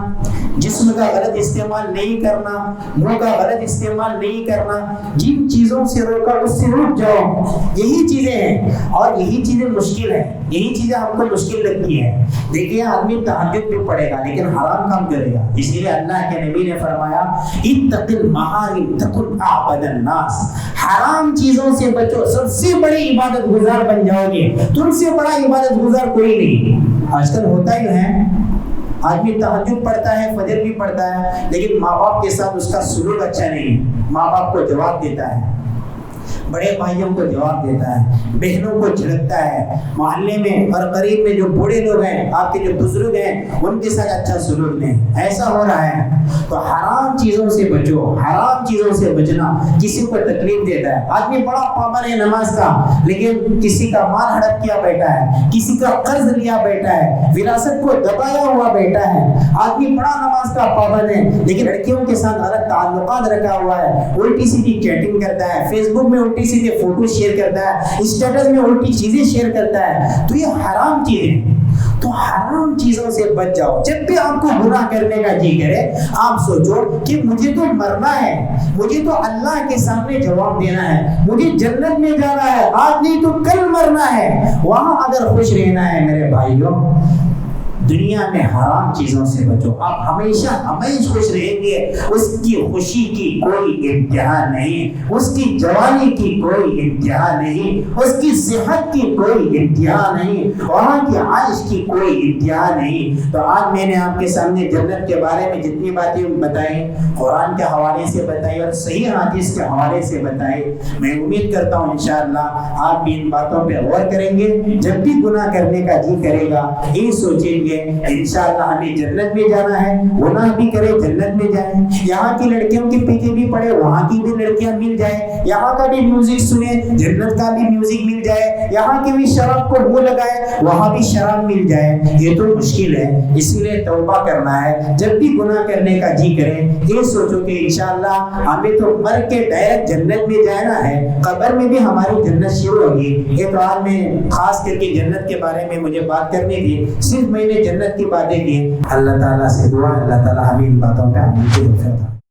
جسم کا غلط استعمال نہیں کرنا، منہ کا غلط استعمال نہیں کرنا، جن چیزوں سے روکا اس سے رک جاؤ، یہی چیزیں ہیں۔ اور یہی چیزیں مشکل ہیں، یہی چیزیں ہم کو مشکل لگتی ہیں۔ دیکھیے آدمی تہجد بھی پڑھے گا لیکن حرام کام کرے گا، اسی لیے اللہ کے نبی نے فرمایا اتق المحارم تکن اعبد الناس، حرام چیزوں سے بچو، سب سے بڑی عبادت گزار بن جاؤ گے، تم سے بڑا عبادت گزار کوئی نہیں۔ آج کل ہوتا ہی ہے، آدمی تہجد پڑھتا ہے، فجر بھی پڑھتا ہے، لیکن ماں باپ کے ساتھ اس کا سلوک اچھا نہیں، ماں باپ کو جواب دیتا ہے، بڑے بھائیوں کو جواب دیتا ہے، بہنوں کو جھڑکتا ہے، محلے میں اور قریب میں جو بوڑھے لوگ ہیں، آپ کے جو بزرگ ہیں، ان کے ساتھ اچھا سلوک نہیں، ایسا ہو رہا ہے۔ تو حرام چیزوں سے بچو، حرام چیزوں سے بچنا کسی کو تکلیف دیتا ہے۔ آدمی بڑا پابند ہے نماز کا لیکن کسی کا مال ہڑپ کیا بیٹھا ہے، کسی کا قرض لیا بیٹھا ہے، وراثت کو دبایا ہوا بیٹھا ہے۔ آدمی بڑا نماز کا پابند ہے لیکن لڑکیوں کے ساتھ غلط تعلقات رکھا ہوا ہے، الٹی سیدھی چیٹنگ کرتا ہے، فیس بک میں الٹی سیدھے فوٹو شیئر کرتا ہے، اسٹیٹس میں الٹی چیزیں شیئر کرتا ہے، تو یہ حرام چیزیں۔ تو حرام چیزوں سے بچ جاؤ. جب بھی آپ کو گناہ کرنے کا جی کرے آپ سوچو کہ مجھے تو مرنا ہے, مجھے تو اللہ کے سامنے جواب دینا ہے, مجھے جنت میں جانا ہے, آج نہیں تو کل مرنا ہے. وہاں اگر خوش رہنا ہے میرے بھائیوں, دنیا میں حرام چیزوں سے بچو. آپ ہمیشہ خوش رہیں گے. اس کی خوشی کی کوئی انتہا نہیں, اس کی جوانی کی کوئی انتہا نہیں, اس کی صحت کی کوئی انتہا نہیں, وہاں کی عائش کی کوئی انتہا نہیں. تو آج میں نے آپ کے سامنے جنت کے بارے میں جتنی باتیں بتائی, قرآن کے حوالے سے بتائی اور صحیح حدیث کے حوالے سے بتائی, میں امید کرتا ہوں انشاءاللہ آپ بھی ان باتوں پہ غور کریں گے. جب بھی گناہ کرنے کا جی کرے گا یہ سوچیں گے انشاءاللہ ہمیں جنت میں جانا ہے, گناہ بھی کرے جنت میں جائیں, یہاں کی لڑکیوں کے پیچھے بھی پڑے وہاں کی بھی لڑکیاں مل جائیں, یہاں کا بھی میوزک سنے جنت کا بھی میوزک مل جائے, یہاں کی بھی شراب کو منہ لگائے وہاں بھی شراب مل جائے. یہ تو مشکل ہے, اس لیے توبہ کرنا ہے. جب بھی گناہ کرنے کا جی کرے یہ سوچو کہ انشاءاللہ ہمیں تو مر کے ڈائریکٹ جنت میں جانا ہے, قبر میں بھی ہماری جنت شروع ہوگی. یہ تو آج میں خاص کر کے جنت کے بارے میں مجھے بات کرنی تھی, صرف میں نے جنت کی باتیں کی. اللہ تعالیٰ سے دعا اللہ تعالیٰ ہمیں ان باتوں پہ عمل کی توفیق عطا